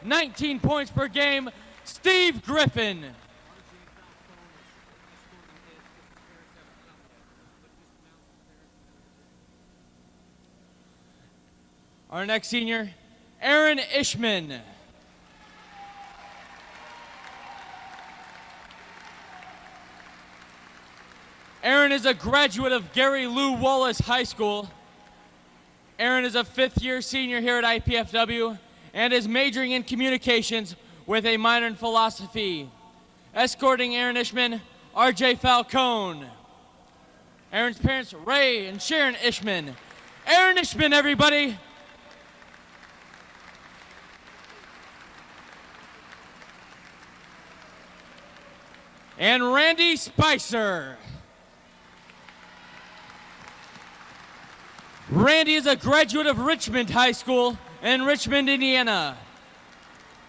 19 points per game, Steve Griffin. Our next senior, Aaron Ishman. Aaron is a graduate of Gary Lou Wallace High School. Aaron is a fifth-year senior here at IPFW and is majoring in communications with a minor in philosophy. Escorting Aaron Ishman, RJ Falcone. Aaron's parents, Ray and Sharon Ishman. Aaron Ishman, everybody. And Randy Spicer. Randy is a graduate of Richmond High School in Richmond, Indiana.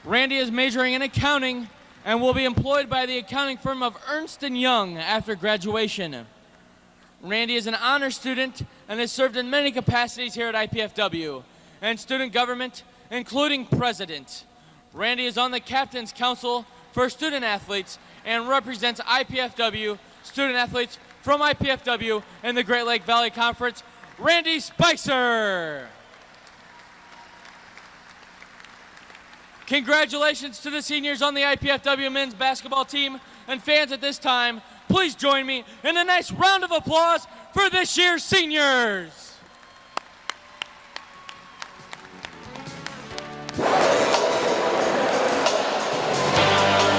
Randy is majoring in accounting and will be employed by the accounting firm of Ernst & Young after graduation. Randy is an honor student and has served in many capacities here at IPFW and student government, including president. Randy is on the Captain's Council for Student Athletes and represents IPFW student athletes from IPFW in the Great Lake Valley Conference. Randy Spicer. Congratulations to the seniors on the IPFW men's basketball team, and fans at this time, please join me in a nice round of applause for this year's seniors.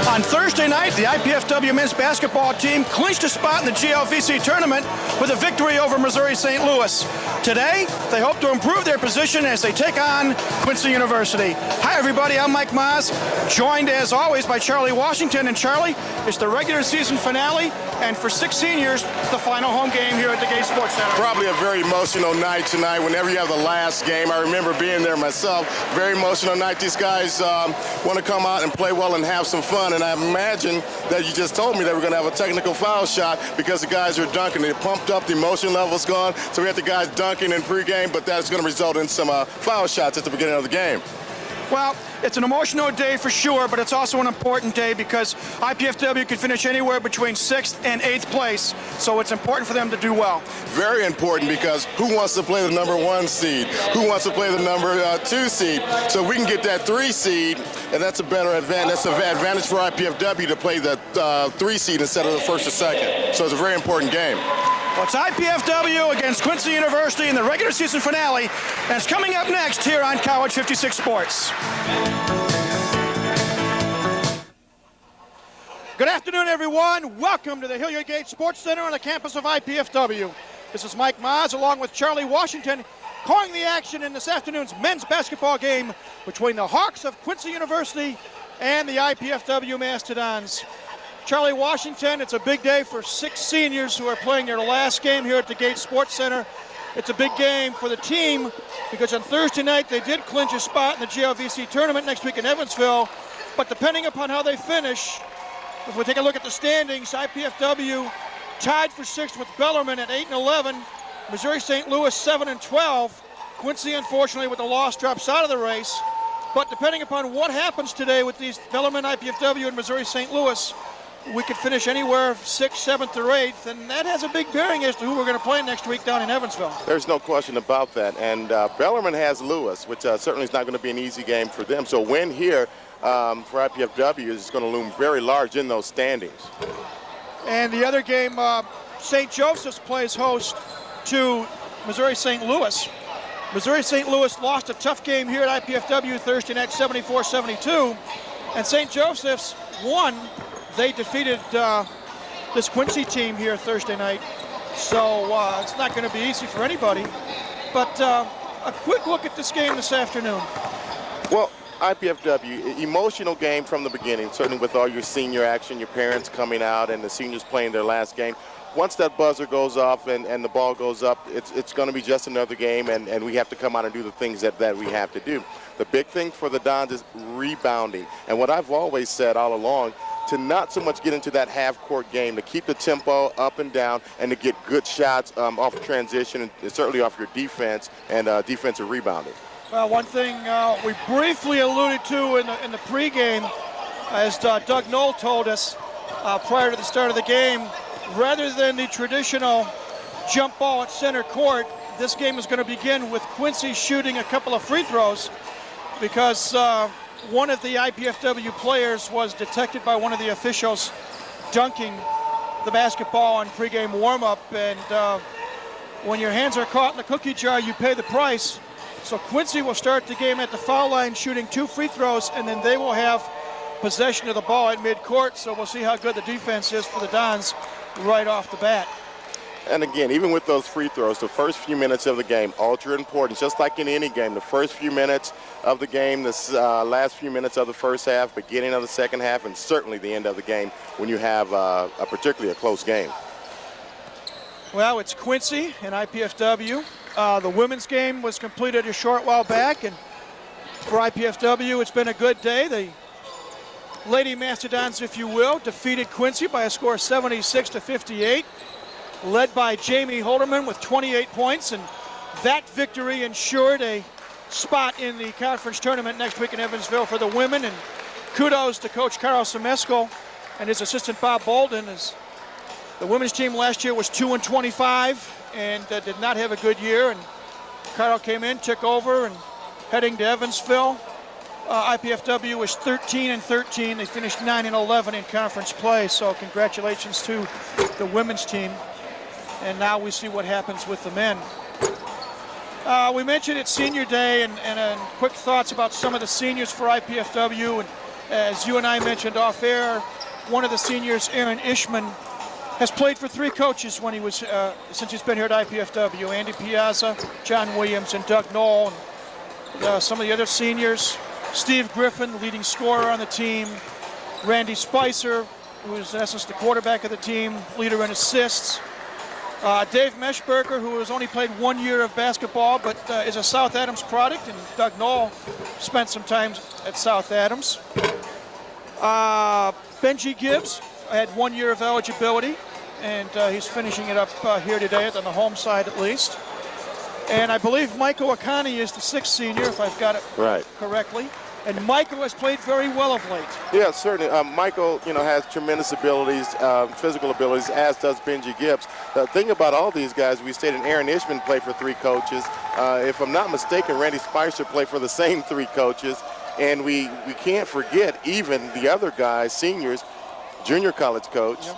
On Thursday night, the IPFW men's basketball team clinched a spot in the GLVC tournament with a victory over Missouri St. Louis. Today, they hope to improve their position as they take on Quincy University. Hi, everybody. I'm Mike Maas, joined as always by Charlie Washington. And Charlie, it's the regular season finale, and for 6 seniors, the final home game here at the Gate Sports Center. Probably a very emotional night tonight. Whenever you have the last game, I remember being there myself. Very emotional night. These guys want to come out and play well and have some fun. And I imagine that you just told me that we're going to have a technical foul shot because the guys are dunking. They pumped up, the emotion level's gone. So we have the guys dunking in pregame, but that's going to result in some foul shots at the beginning of the game. Well, it's an emotional day for sure, but it's also an important day because IPFW can finish anywhere between 6th and 8th place, so it's important for them to do well. Very important, because who wants to play the number 1 seed? Who wants to play the number 2 seed? So we can get that 3 seed, and that's a better advantage. That's an advantage for IPFW to play the 3 seed instead of the 1st or 2nd. So it's a very important game. Well, it's IPFW against Quincy University in the regular season finale, and it's coming up next here on College 56 Sports. Good afternoon, everyone. Welcome to the Hilliard Gate Sports Center on the campus of IPFW. This is Mike Maas along with Charlie Washington, calling the action in this afternoon's men's basketball game between the Hawks of Quincy University and the IPFW Mastodons. Charlie Washington, it's a big day for 6 seniors who are playing their last game here at the Gate Sports Center. It's a big game for the team because on Thursday night they did clinch a spot in the GLVC tournament next week in Evansville. But depending upon how they finish, if we take a look at the standings, IPFW tied for 6th with Bellarmine at 8-11, Missouri St. Louis 7-12. Quincy, unfortunately, with the loss, drops out of the race. But depending upon what happens today with these Bellarmine, IPFW, and Missouri St. Louis, we could finish anywhere 6th, 7th, or 8th, and that has a big bearing as to who we're going to play next week down in Evansville. There's no question about that. And Bellarmine has Lewis, which certainly is not going to be an easy game for them. So win here for IPFW is going to loom very large in those standings. And the other game, St. Joseph's plays host to Missouri St. Louis. Missouri St. Louis lost a tough game here at IPFW Thursday night, 74-72, and St. Joseph's won. They defeated this Quincy team here Thursday night, so it's not going to be easy for anybody. But a quick look at this game this afternoon. Well, IPFW, emotional game from the beginning, certainly with all your senior action, your parents coming out, and the seniors playing their last game. Once that buzzer goes off and the ball goes up, it's going to be just another game, and we have to come out and do the things that we have to do. The big thing for the Dons is rebounding. And what I've always said all along, to not so much get into that half-court game, to keep the tempo up and down, and to get good shots off transition, and certainly off your defense and defensive rebounding. Well, one thing we briefly alluded to in the pregame, as Doug Knoll told us prior to the start of the game, rather than the traditional jump ball at center court, this game is going to begin with Quincy shooting a couple of free throws because one of the IPFW players was detected by one of the officials dunking the basketball on pregame warm-up, and when your hands are caught in the cookie jar, you pay the price. So Quincy will start the game at the foul line shooting 2 free throws, and then they will have possession of the ball at midcourt, so we'll see how good the defense is for the Dons right off the bat. And again, even with those free throws, the first few minutes of the game, ultra important. Just like in any game, the first few minutes of the game, the last few minutes of the first half, beginning of the second half, and certainly the end of the game when you have particularly a close game. Well, it's Quincy and IPFW. The women's game was completed a short while back, and for IPFW, it's been a good day. The Lady Mastodons, if you will, defeated Quincy by a score of 76-58. Led by Jamie Holderman with 28 points, and that victory ensured a spot in the conference tournament next week in Evansville for the women. And kudos to Coach Carl Semesco and his assistant Bob Bolden, as the women's team last year was 2-25 and did not have a good year. And Carl came in, took over, and heading to Evansville. IPFW was 13-13. They finished 9-11 in conference play. So congratulations to the women's team. And now we see what happens with the men. We mentioned it's senior day, and quick thoughts about some of the seniors for IPFW. And as you and I mentioned off air, one of the seniors, Aaron Ishman, has played for 3 coaches when he was since he's been here at IPFW. Andy Piazza, John Williams, and Doug Knoll. And, some of the other seniors, Steve Griffin, leading scorer on the team. Randy Spicer, who is in essence the quarterback of the team, leader in assists. Dave Meshberger, who has only played 1 year of basketball, but is a South Adams product, and Doug Knoll spent some time at South Adams. Benji Gibbs had 1 year of eligibility, and he's finishing it up here today on the home side at least. And I believe Michael Akani is the 6th senior, if I've got it correctly. And Michael has played very well of late. Yeah, certainly. Michael, has tremendous abilities, physical abilities, as does Benji Gibbs. The thing about all these guys, we stated Aaron Ishman played for 3 coaches. If I'm not mistaken, Randy Spicer played for the same 3 coaches. And we can't forget even the other guys, seniors, junior college coach,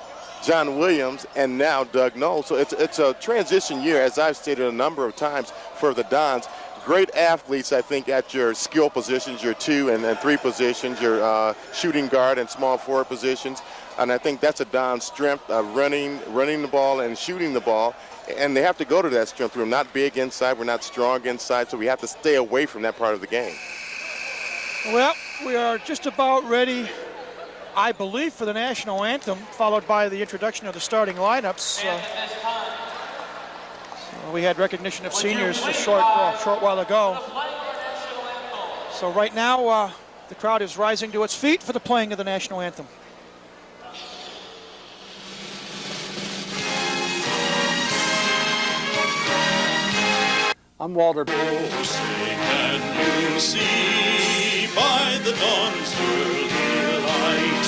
John Williams, and now Doug Knoll. So it's a transition year, as I've stated a number of times, for the Dons. Great athletes, I think, at your skill positions, your 2 and 3 positions, your shooting guard and small forward positions. And I think that's a Don's strength, running the ball and shooting the ball. And they have to go to that strength. We're not big inside. We're not strong inside. So we have to stay away from that part of the game. Well, we are just about ready, I believe, for the national anthem, followed by the introduction of the starting lineups. We had recognition of seniors a short while ago. So right now, the crowd is rising to its feet for the playing of the national anthem. I'm Walter. Oh, say can you see by the dawn's early light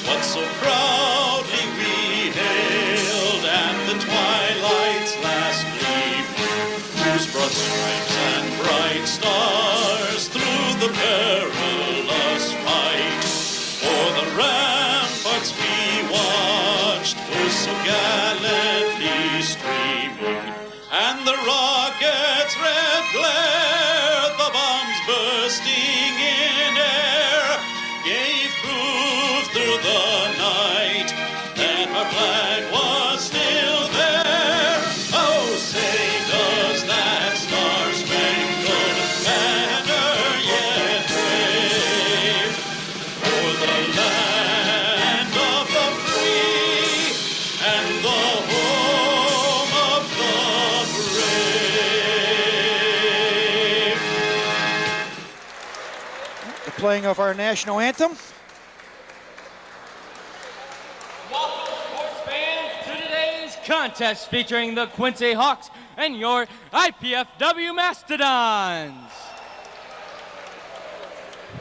what so proudly we hailed at the twilight's last gleam, whose broad stripes and bright stars through the perilous fight o'er the ramparts we watched were so gallantly streaming, and the rocket's red glare, the bombs bursting in air, gave proof through the night that our flag was still there. Oh, say does that star-spangled banner yet wave o'er the land of the free and the home of the brave? The playing of our national anthem. Welcome, sports fans, to today's contest featuring the Quincy Hawks and your IPFW Mastodons.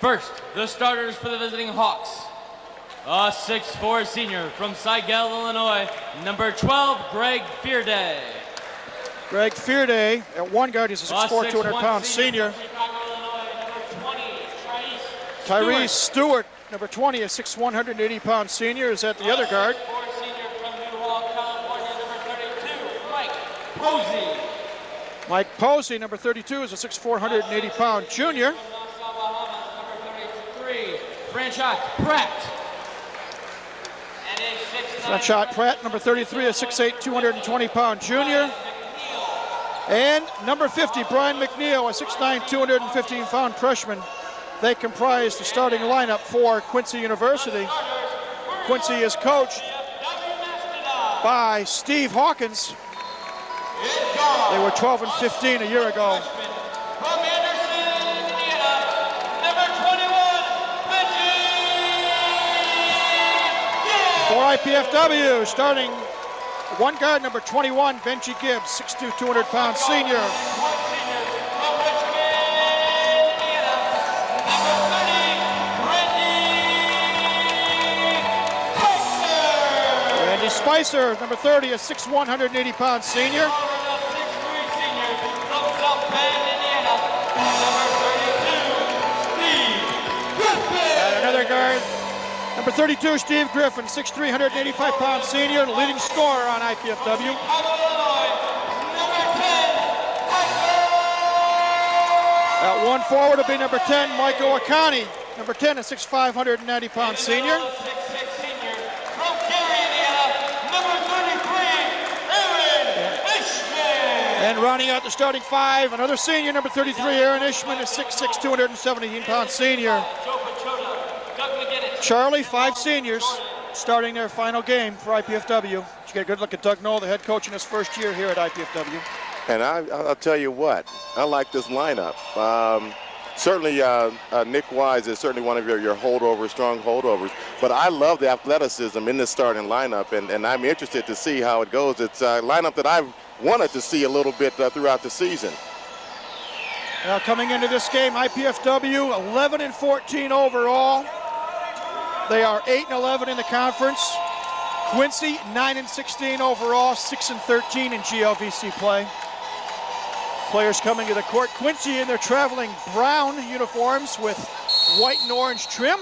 First, the starters for the visiting Hawks. A 6'4" senior from Sigel, Illinois, number 12, Greg Fearday. Greg Fearday at one guard. He's a 6'4", 200-pound senior. From Chicago, Illinois, number 20, Tyrese Stewart, number 20, a 6'1", 180-pound senior, is at the other guard. 4 senior from New Hall, California, number 32, Mike Posey. Mike Posey, number 32, is a 6'4", 180-pound junior. From Nassau, Bahamas, number 33, Franchot Pratt. And a 6'9" Franchot Pratt, number 33, a 6'8", 220-pound junior. And number 50, Brian McNeil, a 6'9", 215-pound freshman. They comprise the starting lineup for Quincy University. Quincy is coached by Steve Hawkins. They were 12 and 15 a year ago. From Anderson, Indiana, number 21, Benji. For IPFW, starting one guard, number 21, Benji Gibbs, 6'2", 200-pound senior. Randy Spicer, number 30, a 6'1", 180-pound senior. And another guard, number 32, Steve Griffin, 6'3", 185-pound senior, and leading scorer on IPFW. At one forward will be number 10, Michael Akani. Number 10, a 6'5", 190-pound senior. And rounding out the starting five, another senior, number 33, Aaron Ishman, a 6'6", 217-pound senior. Charlie, 5 seniors starting their final game for IPFW. You get a good look at Doug Knoll, the head coach in his first year here at IPFW. And I'll tell you what, I like this lineup. Certainly, Nick Wise is certainly one of your holdovers, strong holdovers. But I love the athleticism in this starting lineup, and I'm interested to see how it goes. It's a lineup that I've wanted to see a little bit throughout the season. Now coming into this game, IPFW 11 and 14 overall. They are 8 and 11 in the conference. Quincy 9 and 16 overall, 6 and 13 in GLVC play. Players coming to the court. Quincy in their traveling brown uniforms with white and orange trim.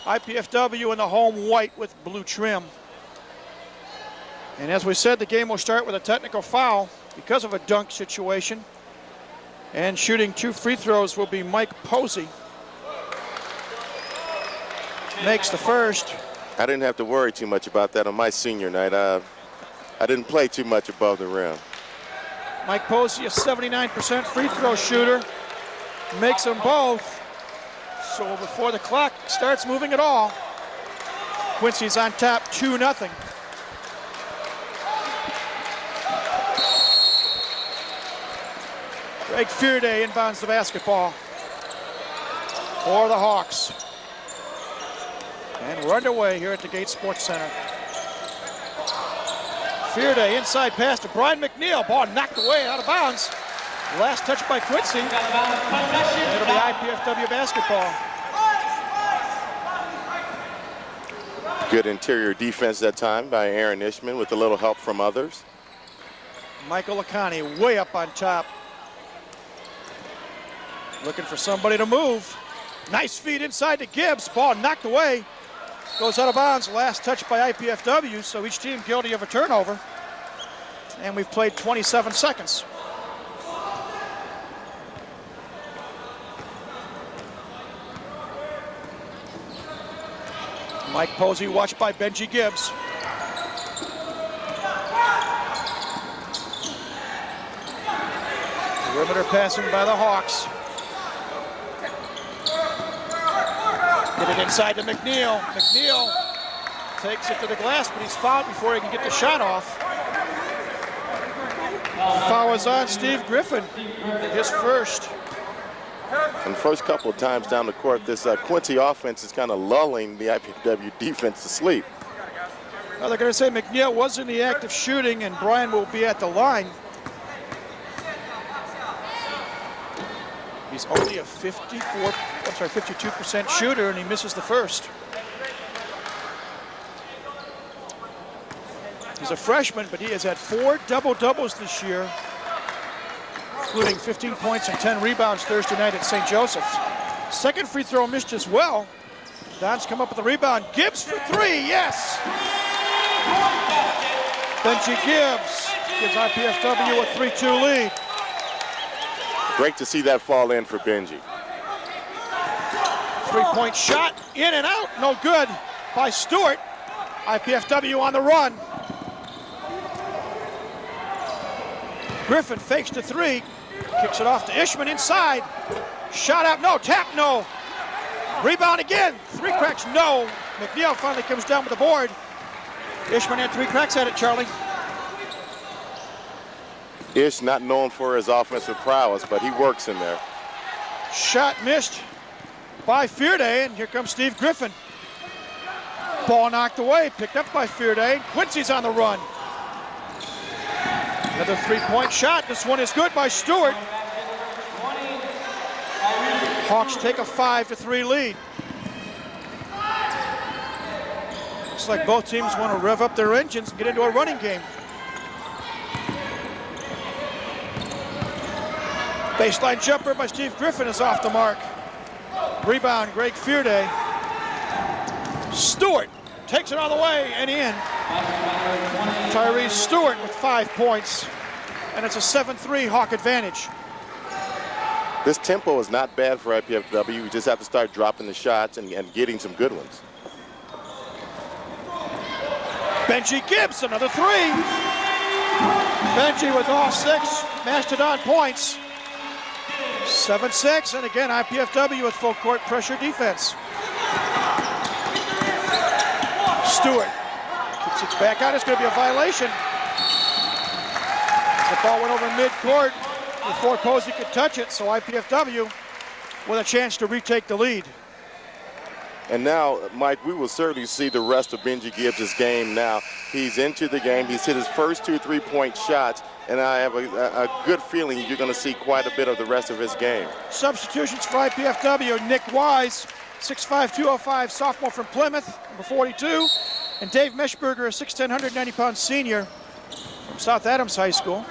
IPFW in the home white with blue trim. And as we said, the game will start with a technical foul because of a dunk situation. And shooting 2 free throws will be Mike Posey. Makes the first. I didn't have to worry too much about that on my senior night. I didn't play too much above the rim. Mike Posey, a 79% free throw shooter. Makes them both. So before the clock starts moving at all, Quincy's on top 2-0. Greg Fearday inbounds the basketball for the Hawks. And we're underway here at the Gates Sports Center. Fearday inside pass to Brian McNeil. Ball knocked away out of bounds. Last touch by Quincy. And it'll be IPFW basketball. Good interior defense that time by Aaron Ishman with a little help from others. Michael Akani way up on top. Looking for somebody to move. Nice feed inside to Gibbs. Ball knocked away. Goes out of bounds. Last touch by IPFW, so each team guilty of a turnover. And we've played 27 seconds. Mike Posey watched by Benji Gibbs. Perimeter passing by the Hawks. Get it inside to McNeil. McNeil takes it to the glass, but he's fouled before he can get the shot off. The foul is on Steve Griffin, his first. And the first couple of times down the court, this Quincy offense is kind of lulling the IPFW defense to sleep. Well, they're going to say McNeil was in the act of shooting, and Brian will be at the line. He's only a 54% 52% shooter, and he misses the first. He's a freshman, but he has had 4 double-doubles this year, including 15 points and 10 rebounds Thursday night at St. Joseph's. Second free throw missed as well. Dons come up with the rebound. Gibbs for 3, yes! Benji Gibbs gives IPFW a 3-2 lead. Great to see that fall in for Benji. Three-point shot, in and out, no good by Stewart. IPFW on the run. Griffin fakes to 3, kicks it off to Ishman inside. Shot out, no, tap, no. Rebound again, 3 cracks, no. McNeil finally comes down with the board. Ishman had 3 cracks at it, Charlie. Ish not known for his offensive prowess, but he works in there. Shot missed by Fearday, and here comes Steve Griffin. Ball knocked away, picked up by Fearday. Quincy's on the run. Another 3-point shot. This one is good by Stewart. Hawks take a 5-3 lead. Looks like both teams want to rev up their engines and get into a running game. Baseline jumper by Steve Griffin is off the mark. Rebound, Greg Fearday. Stewart takes it all the way and in. Tyrese Stewart with 5 points, and it's a 7-3 Hawk advantage. This tempo is not bad for IPFW. You just have to start dropping the shots and getting some good ones. Benji Gibbs, another 3. Benji with all 6 Mastodon points. 7-6, and again, IPFW with full court pressure defense. Stewart kicks it back out. It's going to be a violation. The ball went over mid-court before Posey could touch it, so IPFW with a chance to retake the lead. And now, Mike, we will certainly see the rest of Benji Gibbs' game now. He's into the game. He's hit his first 2 3-point shots, and I have a good feeling you're going to see quite a bit of the rest of his game. Substitutions for IPFW, Nick Wise, 6'5", 205, sophomore from Plymouth, number 42, and Dave Meshberger, a 6'10", 190-pound senior from South Adams High School.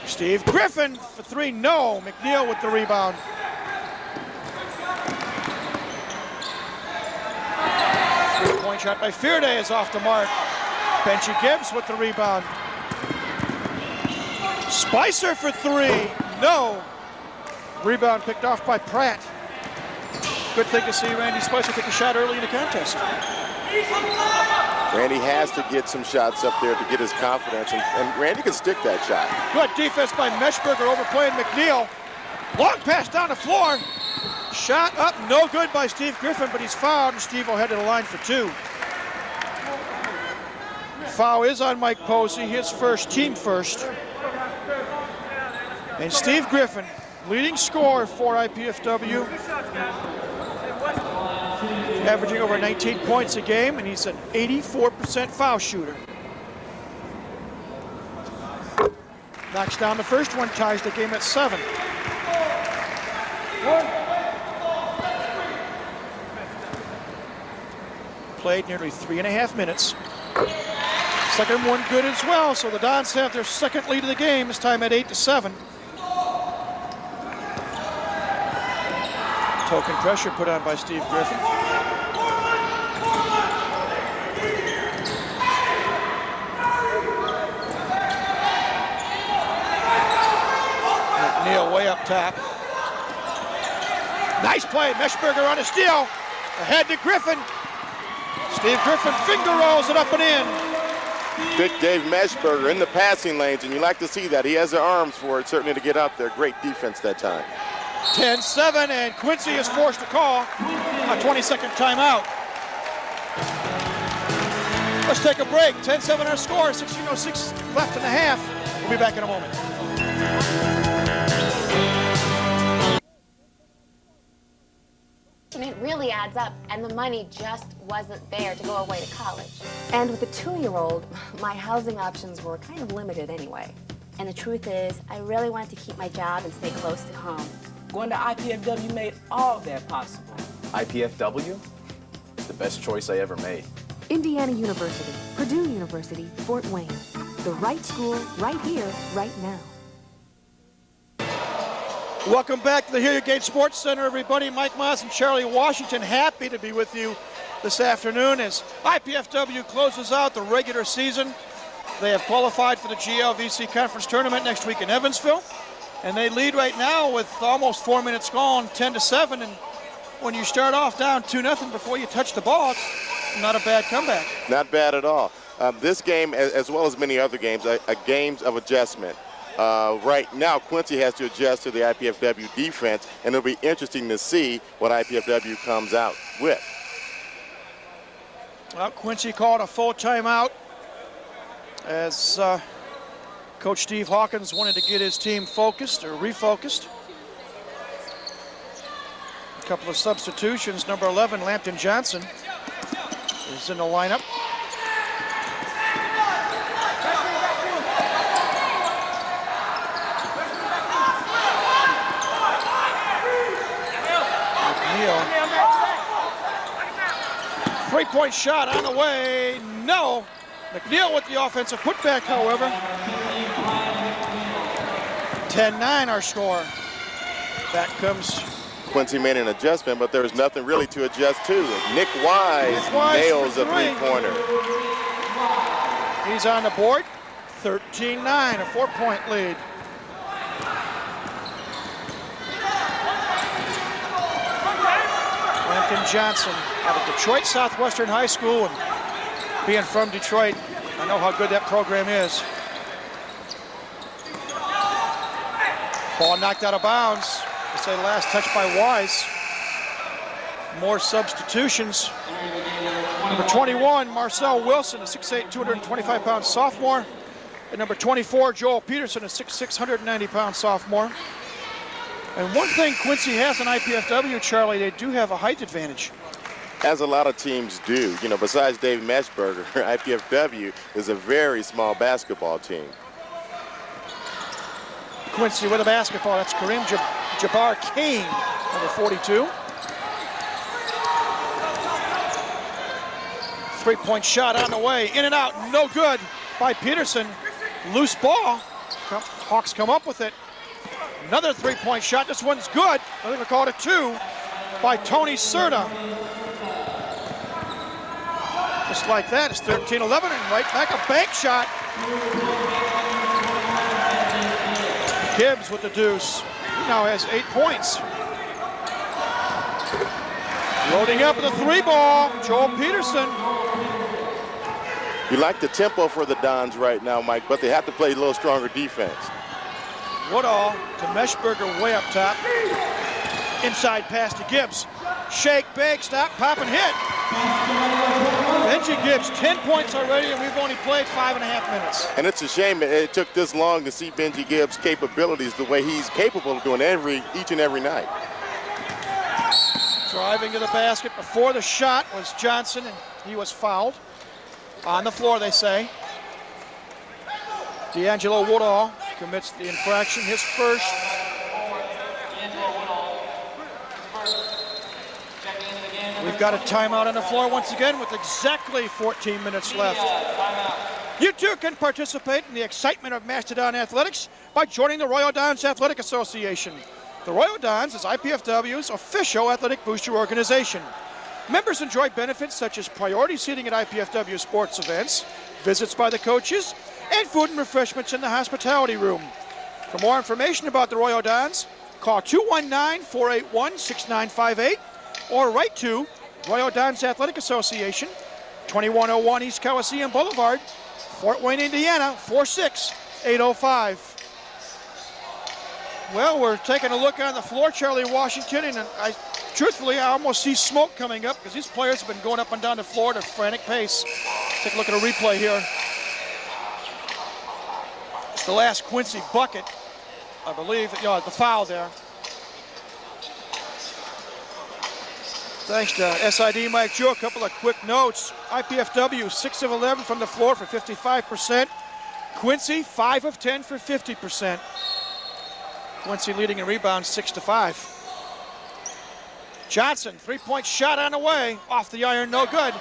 Steve Griffin for 3, no. McNeil with the rebound. Three-point shot by Fearday is off the mark. Benji Gibbs with the rebound. Spicer for 3, no. Rebound picked off by Pratt. Good thing to see Randy Spicer take a shot early in the contest. Randy has to get some shots up there to get his confidence, and Randy can stick that shot. Good defense by Meshberger, overplaying McNeil. Long pass down the floor. Shot up, no good by Steve Griffin, but he's fouled, and Steve will head to the line for 2. Foul is on Mike Posey, his first, team first. And Steve Griffin, leading scorer for IPFW, averaging over 19 points a game, and he's an 84% foul shooter. Knocks down the first one, ties the game at 7. Played nearly 3.5 minutes. Second one good as well, so the Dons have their second lead of the game, this time at 8-7. Token pressure put on by Steve Griffin. McNeil way up top. Nice play, Meshberger on a steal. Ahead to Griffin. Steve Griffin finger rolls it up and in. Good Dave Meshberger in the passing lanes, and you like to see that. He has the arms for it, certainly, to get out there. Great defense that time. 10-7, and Quincy is forced to call a 20-second timeout. Let's take a break. 10-7 our score, 16:06 left in the half. We'll be back in a moment. And it really adds up, and the money just wasn't there to go away to college. And with a 2-year-old, my housing options were kind of limited anyway. And the truth is, I really wanted to keep my job and stay close to home. Going to IPFW made all that possible. IPFW? The best choice I ever made. Indiana University, Purdue University, Fort Wayne. The right school, right here, right now. Welcome back to the Hilliard Gate Sports Center, everybody. Mike Moss and Charlie Washington, happy to be with you this afternoon as IPFW closes out the regular season. They have qualified for the GLVC Conference Tournament next week in Evansville, and they lead right now with almost 4 minutes gone, 10-7. And when you start off down 2-0 before you touch the ball, it's not a bad comeback. Not bad at all. This game, as well as many other games, are games of adjustment. Right now, Quincy has to adjust to the IPFW defense, and it'll be interesting to see what IPFW comes out with. Well, Quincy called a full timeout as Coach Steve Hawkins wanted to get his team focused or refocused. A couple of substitutions. Number 11, Lampton Johnson, is in the lineup. Three-point shot on the way. No. McNeil with the offensive putback, however. 10-9 our score. Back comes Quincy made an adjustment, but there was nothing really to adjust to. Nick Wise nails a three-pointer. He's on the board. 13-9, a 4-point lead. Lampton Johnson out of Detroit Southwestern High School, and being from Detroit, I know how good that program is. Ball knocked out of bounds. They say last touch by Wise. More substitutions. Number 21, Marcel Wilson, a 6'8", 225-pound sophomore. And number 24, Joel Peterson, a 6'6", 190-pound sophomore. And one thing Quincy has in IPFW, Charlie, they do have a height advantage. As a lot of teams do. You know, besides Dave Meshberger, IPFW is a very small basketball team. Quincy with a basketball. That's Kareem Jabbar Kane, number 42. Three-point shot on the way. In and out. No good by Peterson. Loose ball. Hawks come up with it. Another three-point shot. This one's good. I think we'll call it a 2 by Tony Serta. Just like that, it's 13-11, and right back a bank shot. Gibbs with the deuce. He now has 8 points. Loading up with a 3-ball, Joel Peterson. You like the tempo for the Dons right now, Mike, but they have to play a little stronger defense. Woodall to Meshberger way up top. Inside pass to Gibbs. Shake, bake, stop, pop, and hit. Benji Gibbs, 10 points already, and we've only played 5.5 minutes. And it's a shame it took this long to see Benji Gibbs' capabilities the way he's capable of doing each and every night. Driving to the basket before the shot was Johnson, and he was fouled. On the floor, they say. D'Angelo Woodall commits the infraction, his first. We've got a timeout on the floor once again with exactly 14 minutes left. You too can participate in the excitement of Mastodon athletics by joining the Royal Dons Athletic Association. The Royal Dons is IPFW's official athletic booster organization. Members enjoy benefits such as priority seating at IPFW sports events, visits by the coaches, and food and refreshments in the hospitality room. For more information about the Royal Dons, call 219-481-6958 or write to Royal Dons Athletic Association, 2101 East Coliseum Boulevard, Fort Wayne, Indiana, 46805. Well, we're taking a look on the floor, Charlie Washington, and truthfully, I almost see smoke coming up because these players have been going up and down the floor at a frantic pace. Take a look at a replay here. It's the last Quincy bucket, I believe. The foul there. Thanks to SID Mike Joe. A couple of quick notes. IPFW, 6 of 11 from the floor for 55%. Quincy, 5 of 10 for 50%. Quincy leading in rebounds 6-5. Johnson, three-point shot on the way. Off the iron, no good.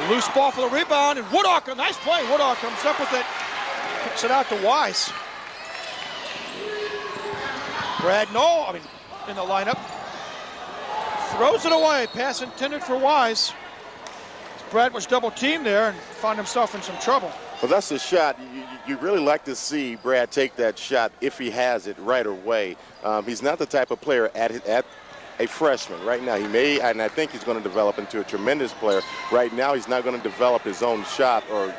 Loose ball for the rebound, and Woodall, nice play. Woodall comes up with it. Kicks it out to Wise. Brad Knoll, in the lineup. Throws it away. Pass intended for Wise. Brad was double teamed there and found himself in some trouble. Well, that's a shot. You really like to see Brad take that shot if he has it right away. He's not the type of player at a freshman right now. He may, and I think he's going to develop into a tremendous player. Right now, he's not going to develop his own shot or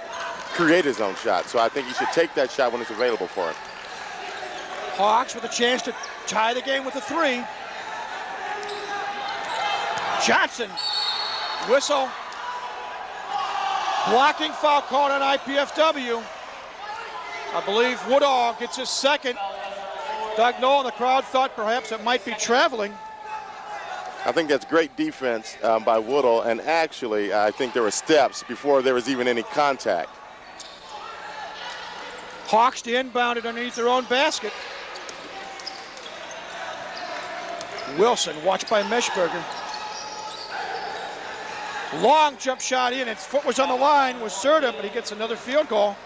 create his own shot. So I think he should take that shot when it's available for him. Hawks with a chance to tie the game with a three. Johnson, whistle. Blocking foul called on IPFW. I believe Woodall gets his second. Doug Knoll and the crowd thought perhaps it might be traveling. I think that's great defense by Woodall, and actually I think there were steps before there was even any contact. Hawks to inbound it underneath their own basket. Wilson, watched by Meshberger. Long jump shot in, its foot was on the line, was Serta, but he gets another field goal.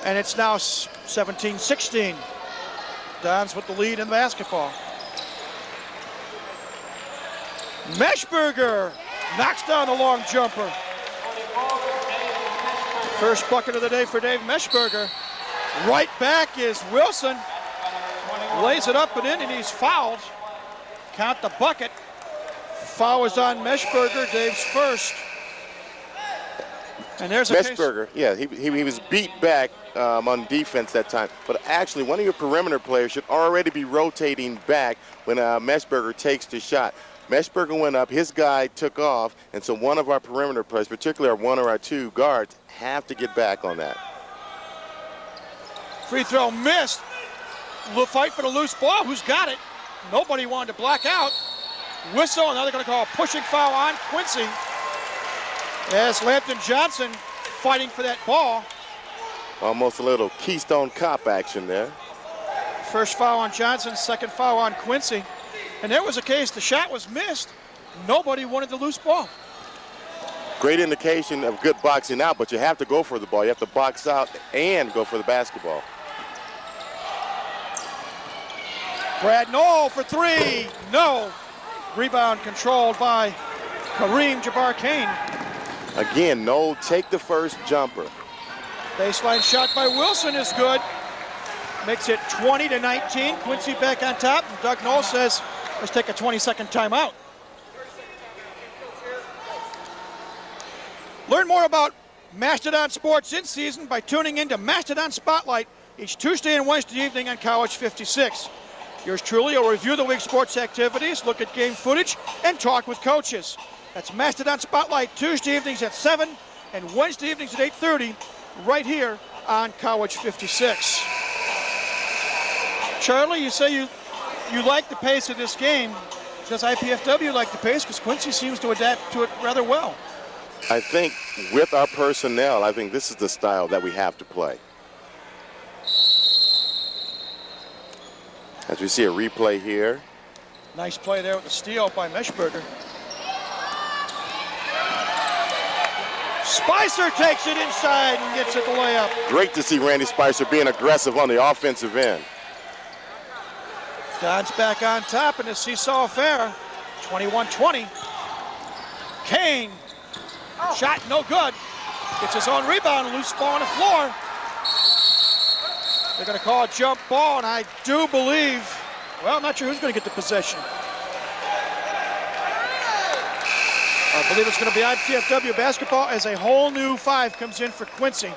And it's now 17-16. Dons with the lead in basketball. Meshberger knocks down the long jumper. First bucket of the day for Dave Meshberger. Right back is Wilson. Lays it up and in, and he's fouled. Count the bucket. Foul is on Meshberger, Dave's first. And there's a Meshberger, yeah, he was beat back on defense that time. But actually, one of your perimeter players should already be rotating back when Meshberger takes the shot. Meshberger went up, his guy took off, and so one of our perimeter players, particularly our one or our two guards, have to get back on that. Free throw missed. Little fight for the loose ball. Who's got it? Nobody wanted to black out. Whistle, and now they're going to call a pushing foul on Quincy. As Lampton Johnson fighting for that ball. Almost a little Keystone Cop action there. First foul on Johnson, second foul on Quincy. And there was a case, the shot was missed. Nobody wanted the loose ball. Great indication of good boxing out, but you have to go for the ball. You have to box out and go for the basketball. Brad Knoll for three, no. Rebound controlled by Kareem Jabbar-Kane. Again, Knoll take the first jumper. Baseline shot by Wilson is good. Makes it 20-19. Quincy back on top. And Doug Knoll says, let's take a 20-second timeout. Learn more about Mastodon sports in season by tuning into Mastodon Spotlight each Tuesday and Wednesday evening on College 56. Yours truly will review the week's sports activities, look at game footage, and talk with coaches. That's Mastodon Spotlight Tuesday evenings at 7 and Wednesday evenings at 8:30 right here on College 56. Charlie, you say you like the pace of this game. Does IPFW like the pace? Because Quincy seems to adapt to it rather well. I think with our personnel, I think this is the style that we have to play. As we see a replay here. Nice play there with the steal by Meshberger. Spicer takes it inside and gets it the layup. Great to see Randy Spicer being aggressive on the offensive end. Dons back on top in the seesaw affair. 21-20. Kane. Shot no good. Gets his own rebound, loose ball on the floor. They're going to call a jump ball, and I do believe, well, I'm not sure who's going to get the possession. I believe it's going to be IPFW basketball as a whole new five comes in for Quincy.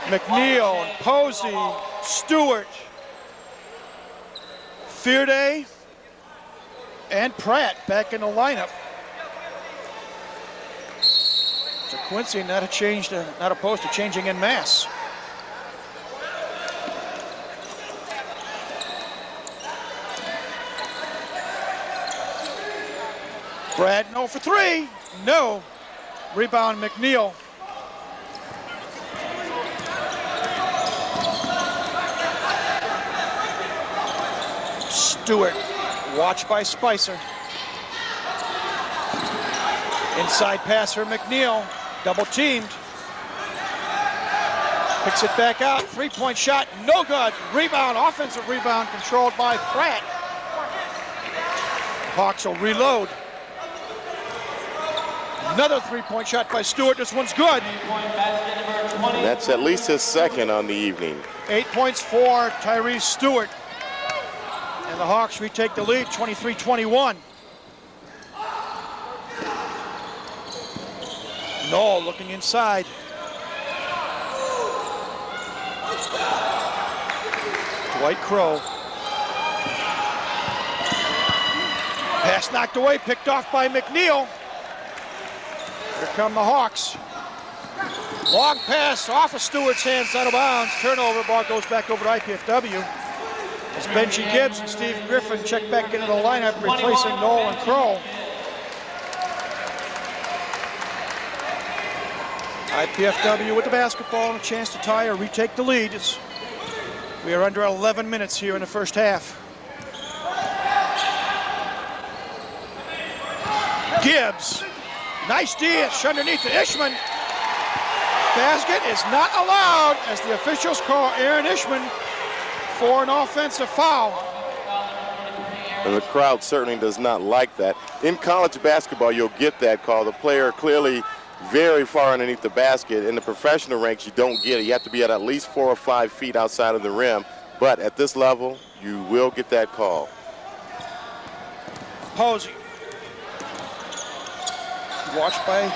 McNeil, Posey, Stewart, Fearday, and Pratt back in the lineup. So Quincy not opposed to changing en masse. Brad, no for three. No. Rebound, McNeil. Stewart, watched by Spicer. Inside pass for McNeil, double teamed. Picks it back out, three-point shot, no good. Rebound, offensive rebound controlled by Pratt. Hawks will reload. Another three-point shot by Stewart, this one's good. And that's at least his second on the evening. 8 points for Tyrese Stewart. And the Hawks retake the lead, 23-21. Noel looking inside. Dwight Crow. Pass knocked away, picked off by McNeil. Here come the Hawks. Long pass off of Stewart's hands, out of bounds. Turnover, ball goes back over to IPFW. As Benji Gibbs and Steve Griffin check back into the lineup, replacing Noel and Crow. IPFW with the basketball and a chance to tie or retake the lead. We are under 11 minutes here in the first half. Gibbs, nice dish underneath to Ishman. Basket is not allowed as the officials call Aaron Ishman for an offensive foul. And the crowd certainly does not like that. In college basketball, you'll get that call. The player clearly very far underneath the basket. In the professional ranks, you don't get it. You have to be at least 4 or 5 feet outside of the rim. But at this level, you will get that call. Posey. Watched by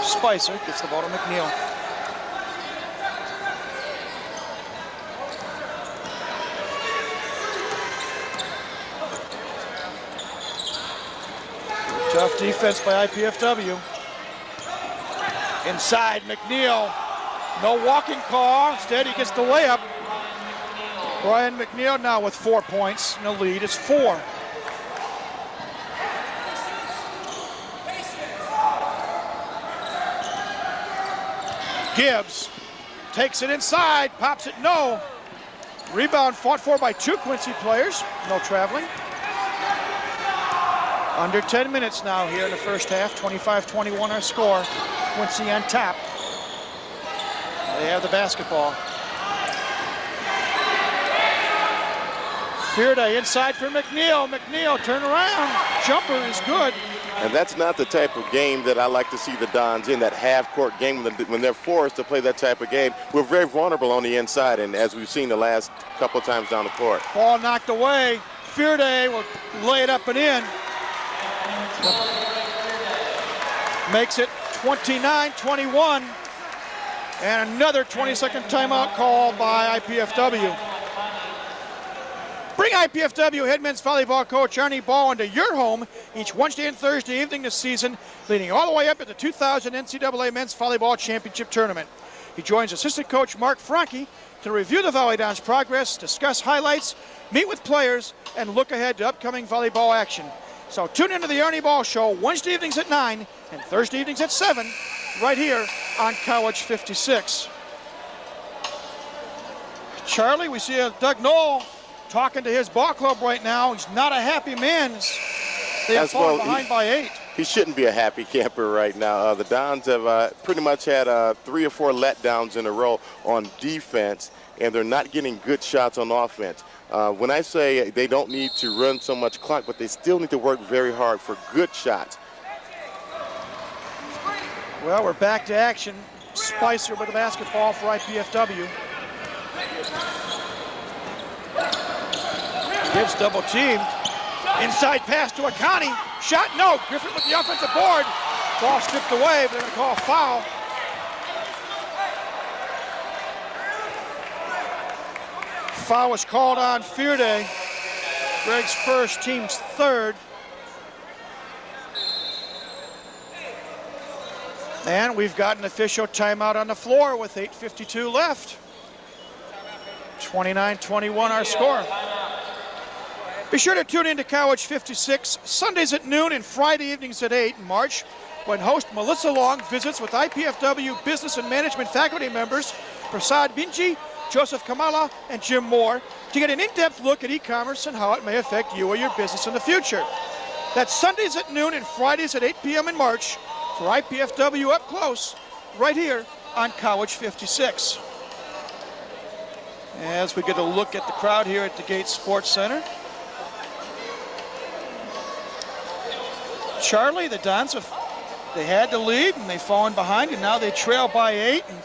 Spicer, gets the ball to McNeil. Tough defense by IPFW. Inside, McNeil. No walking call. Instead, he gets the layup. Brian McNeil now with 4 points in the lead. It's 4. Gibbs takes it inside, pops it, no. Rebound fought for by 2 Quincy players. No traveling. Under 10 minutes now here in the first half. 25-21 our score. Quincy on top. They have the basketball. Fearday inside for McNeil. McNeil turn around. Jumper is good. And that's not the type of game that I like to see the Dons in, that half-court game when they're forced to play that type of game. We're very vulnerable on the inside, and as we've seen the last couple of times down the court. Ball knocked away. Fearday will lay it up and in. Makes it 29-21. And another 20-second timeout call by IPFW. Bring IPFW head men's volleyball coach Arnie Ball into your home each Wednesday and Thursday evening this season, leading all the way up to the 2000 NCAA Men's Volleyball Championship Tournament. He joins assistant coach Mark Franke to review the Volley Dons' progress, discuss highlights, meet with players, and look ahead to upcoming volleyball action. So tune into the Arnie Ball Show Wednesday evenings at 9 and Thursday evenings at 7, right here on College 56. Charlie, we see Doug Knoll talking to his ball club right now. He's not a happy man. They have fallen behind by 8. He shouldn't be a happy camper right now. The Dons have pretty much had 3 or 4 letdowns in a row on defense, and they're not getting good shots on offense. When I say they don't need to run so much clock, but they still need to work very hard for good shots. Well, we're back to action. Spicer with the basketball for IPFW. Gibbs double teamed. Inside pass to Akani. Shot, no. Griffin with the offensive board. Ball stripped away, but they're going to call a foul. Foul was called on Fearday. Greg's first, team's third. And we've got an official timeout on the floor with 8:52 left. 29-21 our score. Be sure to tune in to College 56 Sundays at noon and Friday evenings at 8 in March, when host Melissa Long visits with IPFW business and management faculty members Prasad Binji, Joseph Kamala, and Jim Moore to get an in-depth look at e-commerce and how it may affect you or your business in the future. That's Sundays at noon and Fridays at 8 p.m. in March for IPFW Up Close, right here on College 56. As we get a look at the crowd here at the Gates Sports Center. Charlie, the Dons, they had the lead and they've fallen behind, and now they trail by 8. And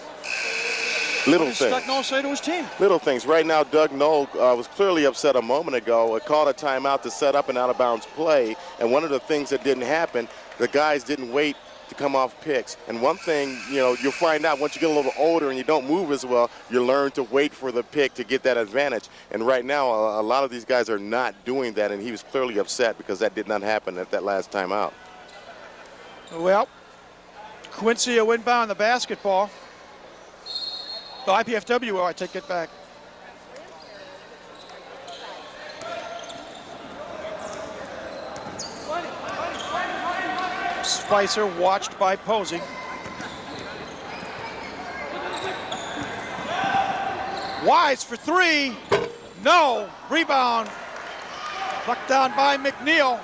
Little what things. does Doug Knoll say to his team? Little things. Right now, Doug Knoll was clearly upset a moment ago. Called a timeout to set up an out-of-bounds play, and one of the things that didn't happen, the guys didn't wait to come off picks. And one thing, you'll find out once you get a little older and you don't move as well, you learn to wait for the pick to get that advantage. And right now, a lot of these guys are not doing that, and he was clearly upset because that did not happen at that last timeout. Well, Quincy will inbound the basketball. The IPFW will, I take it back. Spicer watched by Posey. Wise for 3. No. Rebound. Plucked down by McNeil.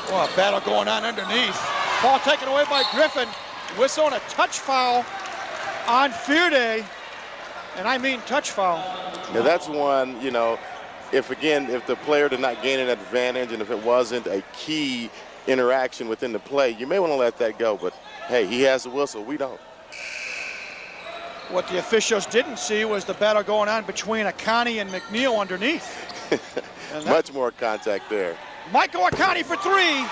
Oh, a battle going on underneath. Ball taken away by Griffin. Whistle and a touch foul on Fearday. And I mean touch foul. Yeah, that's one, if the player did not gain an advantage and if it wasn't a key interaction within the play, you may want to let that go. But, hey, he has the whistle. We don't. What the officials didn't see was the battle going on between Akani and McNeil underneath. Much more contact there. Michael Akani for 3.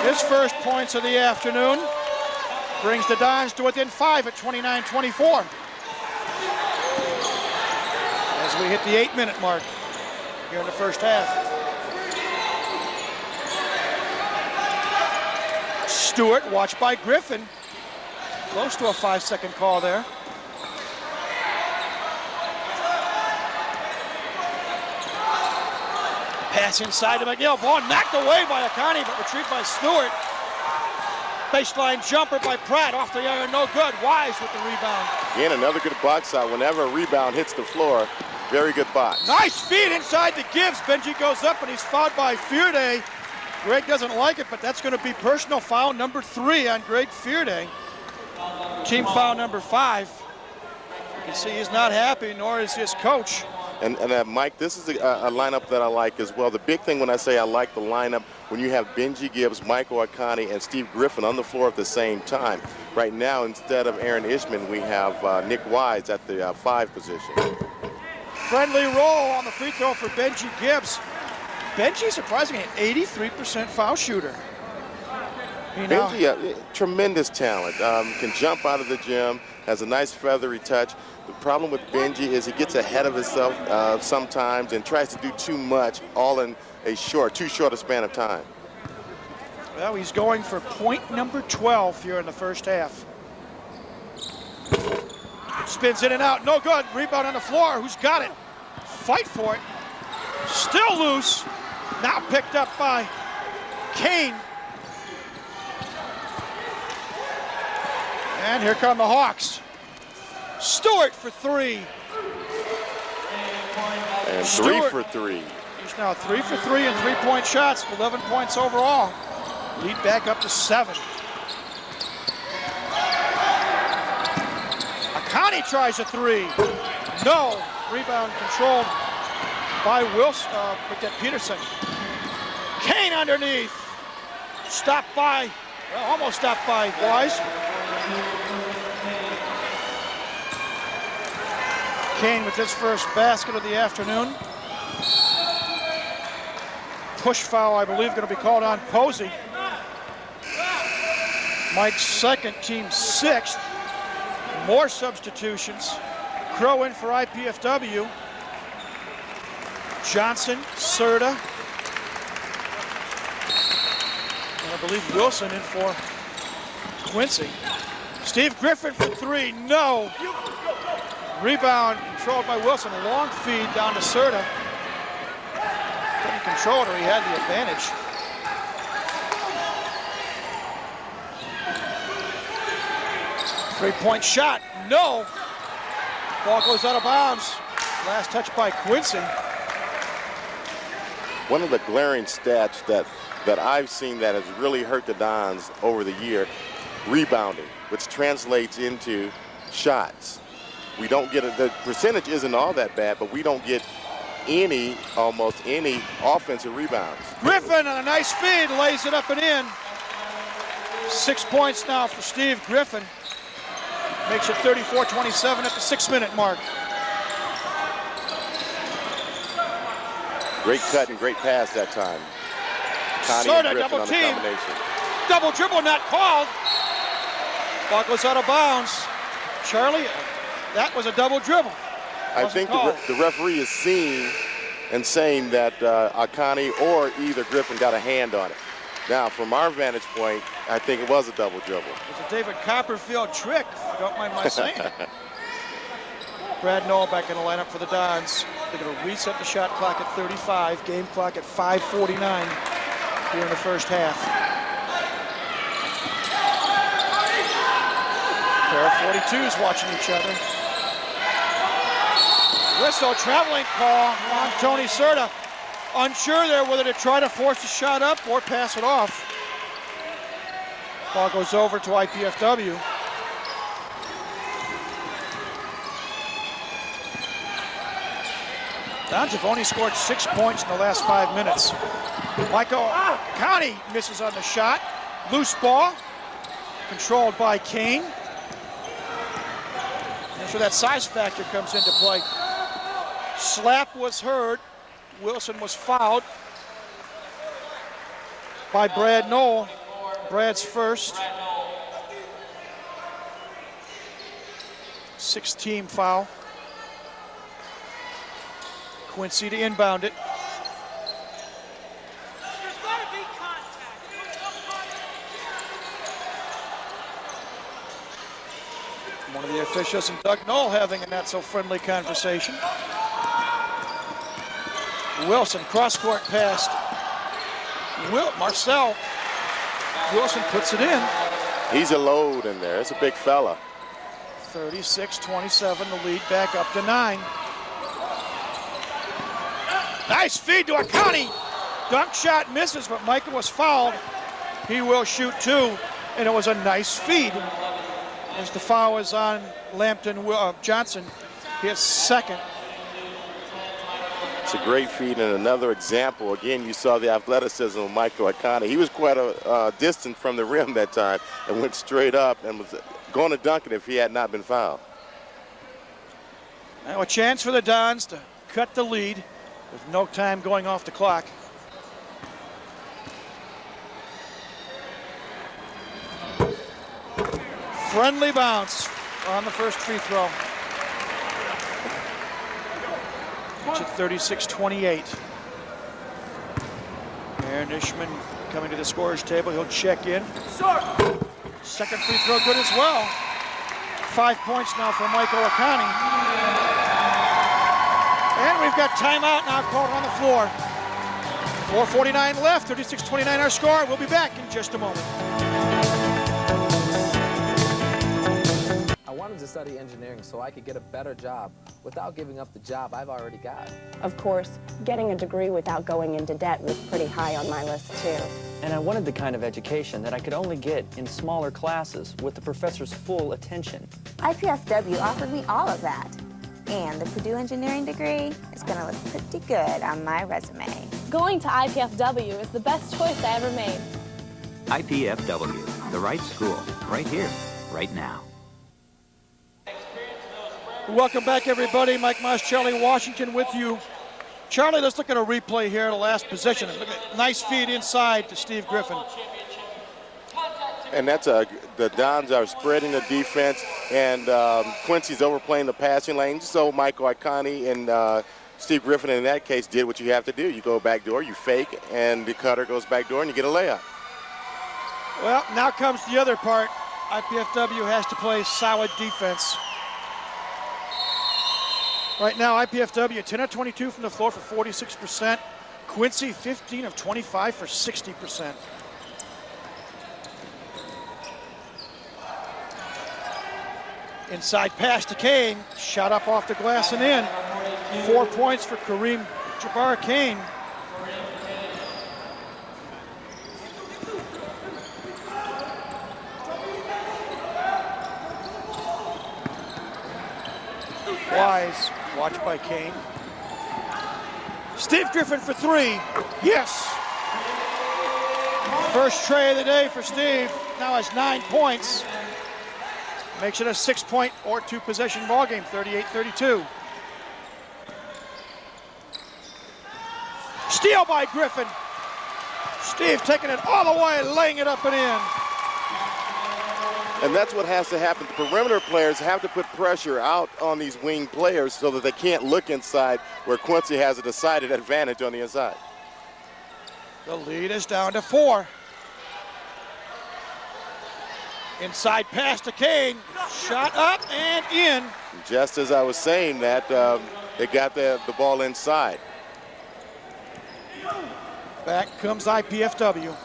His first points of the afternoon brings the Dons to within 5 at 29-24. As we hit the 8-minute mark here in the first half. Stewart watched by Griffin. Close to a 5-second call there. Pass inside to McNeil. Ball knocked away by Akani, but retrieved by Stewart. Baseline jumper by Pratt. Off the iron, no good. Wise with the rebound. Again, another good box out. Whenever a rebound hits the floor, very good box. Nice feed inside the Gibbs. Benji goes up and he's fouled by Fearday. Greg doesn't like it, but that's going to be personal foul number 3 on Greg Fearday. Team foul number 5. You can see he's not happy, nor is his coach. And Mike, this is a lineup that I like as well. The big thing when I say I like the lineup, when you have Benji Gibbs, Michael Akani, and Steve Griffin on the floor at the same time. Right now, instead of Aaron Ishman, we have Nick Wise at the 5 position. Friendly roll on the free throw for Benji Gibbs. Benji, surprisingly, an 83% foul shooter. Benji, tremendous talent. Can jump out of the gym, has a nice feathery touch. The problem with Benji is he gets ahead of himself sometimes and tries to do too much all in too short a span of time. Well, he's going for point number 12 here in the first half. Spins in and out, no good. Rebound on the floor, who's got it? Fight for it. Still loose. Now picked up by Kane. And here come the Hawks. Stewart for 3. And Stewart, 3 for 3. He's now 3 for 3 and 3-point shots, 11 points overall. Lead back up to 7. Akani tries a 3. No. Rebound controlled by Wilson, Peterson. Kane underneath. Stopped by, almost stopped by Wise. Kane with his first basket of the afternoon. Push foul, I believe, going to be called on Posey. Mike's second, team 6th. More substitutions. Crow in for IPFW. Johnson, Serta. And I believe Wilson in for Quincy. Steve Griffin for 3, no. Rebound controlled by Wilson. A long feed down to Serta. Couldn't control it or he had the advantage. Three-point shot, no. Ball goes out of bounds. Last touch by Quincy. One of the glaring stats that I've seen that has really hurt the Dons over the year, rebounding, which translates into shots. We don't get the percentage isn't all that bad, but we don't get almost any offensive rebounds. Griffin on a nice feed, lays it up and in. 6 points now for Steve Griffin. Makes it 34-27 at the 6-minute mark. Great cut and great pass that time. Connie Sorta and Griffin double on the team. combination. Double dribble not called. Ball goes out of bounds. Charlie, that was a double dribble. I think the referee is seeing and saying that Akani or either Griffin got a hand on it. Now, from our vantage point, I think it was a double dribble. It's a David Copperfield trick, if you don't mind my saying. Brad Knoll back in the lineup for the Dons. They're going to reset the shot clock at 35, game clock at 5:49 here in the first half. Pair of 42s watching each other. Whistle, traveling call on Tony Serta. Unsure there whether to try to force the shot up or pass it off. Ball goes over to IPFW. Dons have only scored 6 points in the last 5 minutes. Michael Connie misses on the shot. Loose ball, controlled by Kane. And so that size factor comes into play. Slap was heard. Wilson was fouled by Brad Knoll. Brad's first. 6-team foul. Quincy to inbound it. One of the officials and Doug Knoll having a not-so-friendly conversation. Wilson, cross-court pass. Marcel. Wilson puts it in. He's a load in there. It's a big fella. 36-27, the lead back up to 9. Nice feed to Akani. Dunk shot misses, but Michael was fouled. He will shoot 2, and it was a nice feed. As the foul is on Lampton Johnson, his second. It's a great feed and another example. Again, you saw the athleticism of Michael Akani. He was quite a distance from the rim that time and went straight up and was going to dunk it if he had not been fouled. Now a chance for the Dons to cut the lead with no time going off the clock. Friendly bounce on the first free throw. It's at 36-28. Aaron Ishman coming to the scorer's table. He'll check in. Second free throw good as well. 5 points now for Michael Akani. And we've got timeout now called on the floor. 4:49 left, 36-29 our score. We'll be back in just a moment. I wanted to study engineering so I could get a better job without giving up the job I've already got. Of course, getting a degree without going into debt was pretty high on my list too. And I wanted the kind of education that I could only get in smaller classes with the professor's full attention. IPFW offered me all of that. And the Purdue engineering degree is going to look pretty good on my resume. Going to IPFW is the best choice I ever made. IPFW, the right school, right here, right now. Welcome back, everybody. Mike Moss, Charlie Washington with you. Charlie, let's look at a replay here, the last possession. Look at nice feed inside to Steve Griffin. And that's the Dons are spreading the defense, and Quincy's overplaying the passing lane. So Michael Akani and Steve Griffin in that case did what you have to do. You go back door, you fake, and the cutter goes back door, and you get a layup. Well, now comes the other part. IPFW has to play solid defense. Right now, IPFW 10 of 22 from the floor for 46%. Quincy 15 of 25 for 60%. Inside pass to Kane. Shot up off the glass and in. 4 points for Kareem Jabbar-Kane. Wise, watched by Kane. Steve Griffin for three. Yes. First tray of the day for Steve. Now has 9 points. Makes it a 6-point or 2-possession ball game, 38-32. Steal by Griffin. Steve taking it all the way, laying it up and in. And that's what has to happen. The perimeter players have to put pressure out on these wing players so that they can't look inside, where Quincy has a decided advantage on the inside. The lead is down to 4. Inside pass to Kane. Shot up and in. Just as I was saying that, they got the ball inside. Back comes IPFW.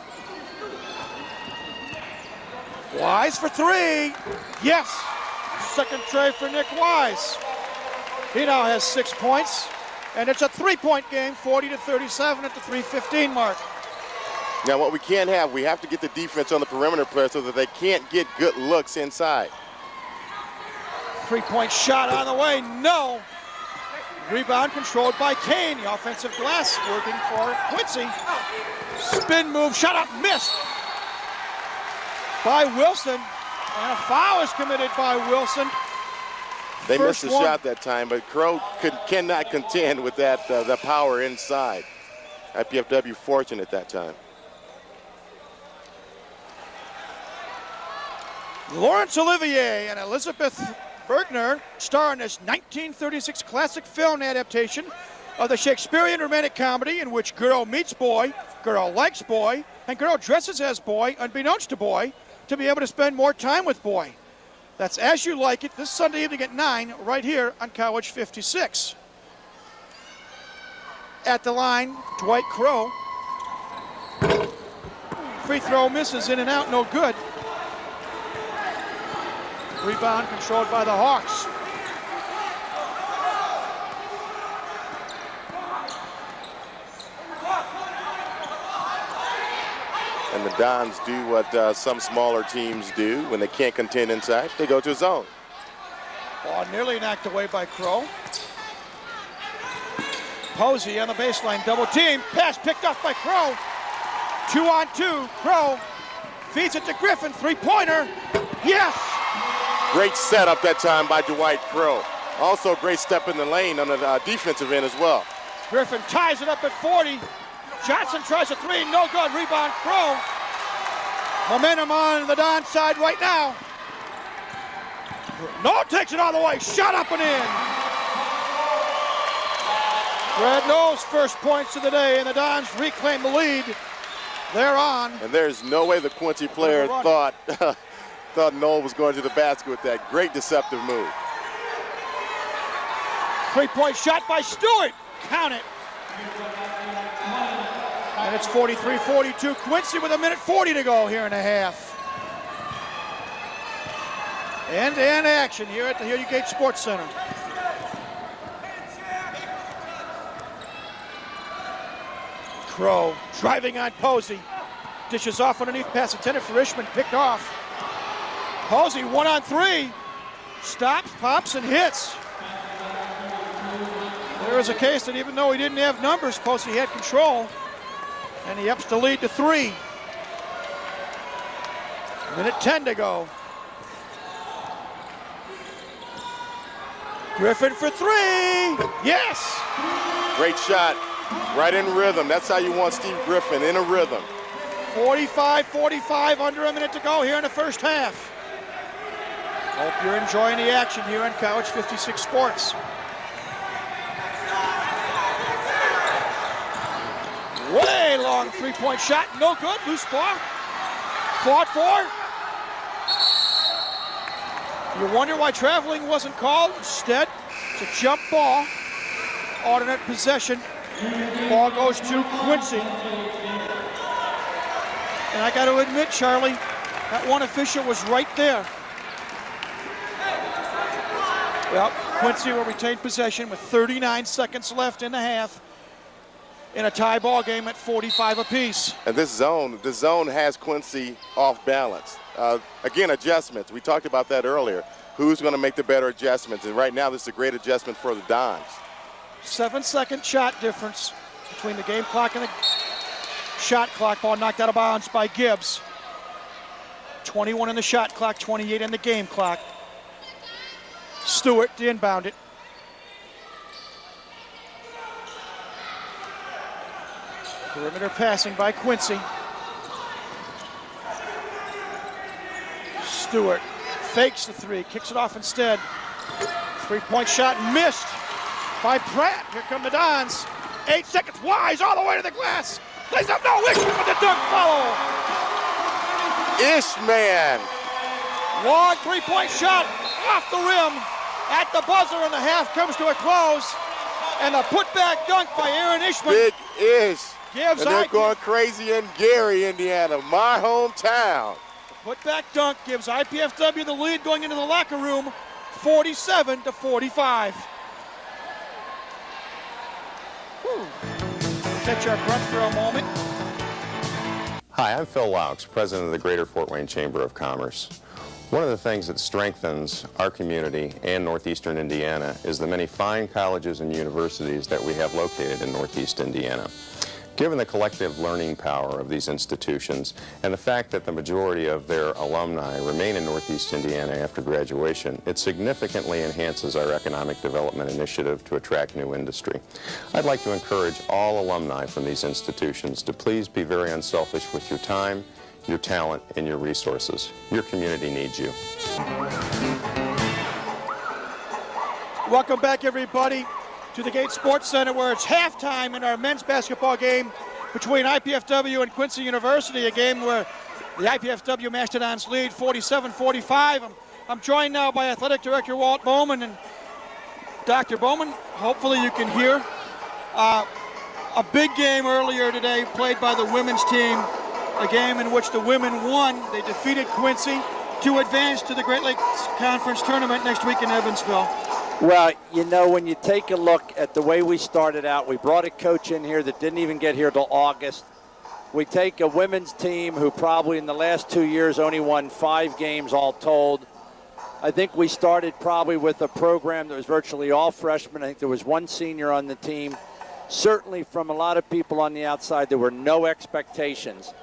Wise for three. Yes. Second tray for Nick Wise. He now has 6 points. And it's a 3-point game, 40-37 at the 3:15 mark. Now what we can't have, we have to get the defense on the perimeter player so that they can't get good looks inside. 3-point shot on the way, no. Rebound controlled by Kane. The offensive glass working for Quincy. Spin move, shot up, missed by Wilson. And a foul is committed by Wilson. They missed the shot that time, but Crow cannot contend with that the power inside. IPFW fortunate that time. Laurence Olivier and Elizabeth Bergner star in this 1936 classic film adaptation of the Shakespearean romantic comedy in which girl meets boy, girl likes boy, and girl dresses as boy, unbeknownst to boy, to be able to spend more time with boy. That's As You Like It, this Sunday evening at 9, right here on College 56. At the line, Dwight Crow. Free throw misses, in and out, no good. Rebound controlled by the Hawks. And the Dons do what some smaller teams do when they can't contend inside. They go to a zone. Ball nearly knocked away by Crow. Posey on the baseline, double team. Pass picked off by Crow. 2-on-2. Crow feeds it to Griffin. Three-pointer. Yes! Great setup that time by Dwight Crow. Also great step in the lane on the defensive end as well. Griffin ties it up at 40. Johnson tries a three, no good. Rebound, Crow. Momentum on the Don side right now. No, takes it all the way. Shot up and in. Brad Knowles' first points of the day, and the Dons reclaim the lead. They're on. And there's no way the Quincy player thought Noel was going to the basket with that great deceptive move. 3-point shot by Stewart. Count it. And it's 43-42. Quincy with 1:40 to go here in a half. End-to-end action here at the Hilliard Gate Sports Center. Crow driving on Posey. Dishes off underneath, pass intended for Ishman, picked off. Posey 1-on-3. Stops, pops, and hits. There is a case that even though he didn't have numbers, Posey had control. And he ups the lead to 3. 1:10 to go. Griffin for 3. Yes! Great shot. Right in rhythm. That's how you want Steve Griffin, in a rhythm. 45-45, under a minute to go here in the first half. Hope you're enjoying the action here on College 56 Sports. Way long 3-point shot, no good, loose ball. Fought for. You wonder why traveling wasn't called. Instead, it's a jump ball. Alternate possession. Ball goes to Quincy. And I got to admit, Charlie, that one official was right there. Well, Quincy will retain possession with 39 seconds left in the half in a tie ball game at 45 apiece. And the zone has Quincy off balance. Again, adjustments. We talked about that earlier. Who's going to make the better adjustments? And right now, this is a great adjustment for the Dons. 7-second shot difference between the game clock and the shot clock. Ball knocked out of bounds by Gibbs. 21 in the shot clock, 28 in the game clock. Stewart to inbound it. Perimeter passing by Quincy. Stewart fakes the three, kicks it off instead. Three-point shot missed by Pratt. Here come the Dons. 8 seconds, Wise all the way to the glass. Lays up, no, Ishman with the dunk follow. Ishman. Long three-point shot off the rim at the buzzer, and the half comes to a close. And a putback dunk by Aaron Ishman. Big Ish. Gives and they're going crazy in Gary, Indiana, my hometown. Putback dunk gives IPFW the lead going into the locker room, 47-45. Catch our breath for a moment. Hi, I'm Phil Laux, president of the Greater Fort Wayne Chamber of Commerce. One of the things that strengthens our community and northeastern Indiana is the many fine colleges and universities that we have located in northeast Indiana. Given the collective learning power of these institutions and the fact that the majority of their alumni remain in northeast Indiana after graduation, it significantly enhances our economic development initiative to attract new industry. I'd like to encourage all alumni from these institutions to please be very unselfish with your time, your talent, and your resources. Your community needs you. Welcome back, everybody, to the Gate Sports Center, where it's halftime in our men's basketball game between IPFW and Quincy University, a game where the IPFW Mastodons lead 47-45. I'm joined now by Athletic Director Walt Bowman. And Dr. Bowman, hopefully you can hear. A big game earlier today played by the women's team, a game in which the women won. They defeated Quincy to advance to the Great Lakes Conference Tournament next week in Evansville. Well, you know, when you take a look at the way we started out, we brought a coach in here that didn't even get here till August. We take a women's team who probably in the last 2 years only won 5 games all told. I think we started probably with a program that was virtually all freshmen. I think there was 1 senior on the team. Certainly from a lot of people on the outside, there were no expectations.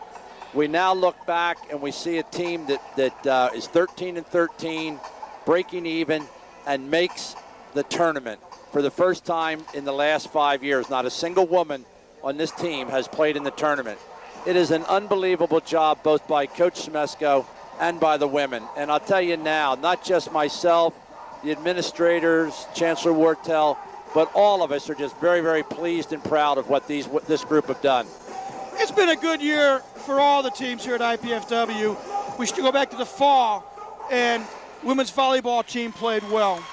We now look back and we see a team that is 13-13, breaking even, and makes the tournament for the first time in the last 5 years. Not a single woman on this team has played in the tournament. It is an unbelievable job both by Coach Smesko and by the women. And I'll tell you now, not just myself, the administrators, Chancellor Wartell, but all of us are just very, very pleased and proud of what this group have done. It's been a good year for all the teams here at IPFW. We should go back to the fall, and women's volleyball team played well,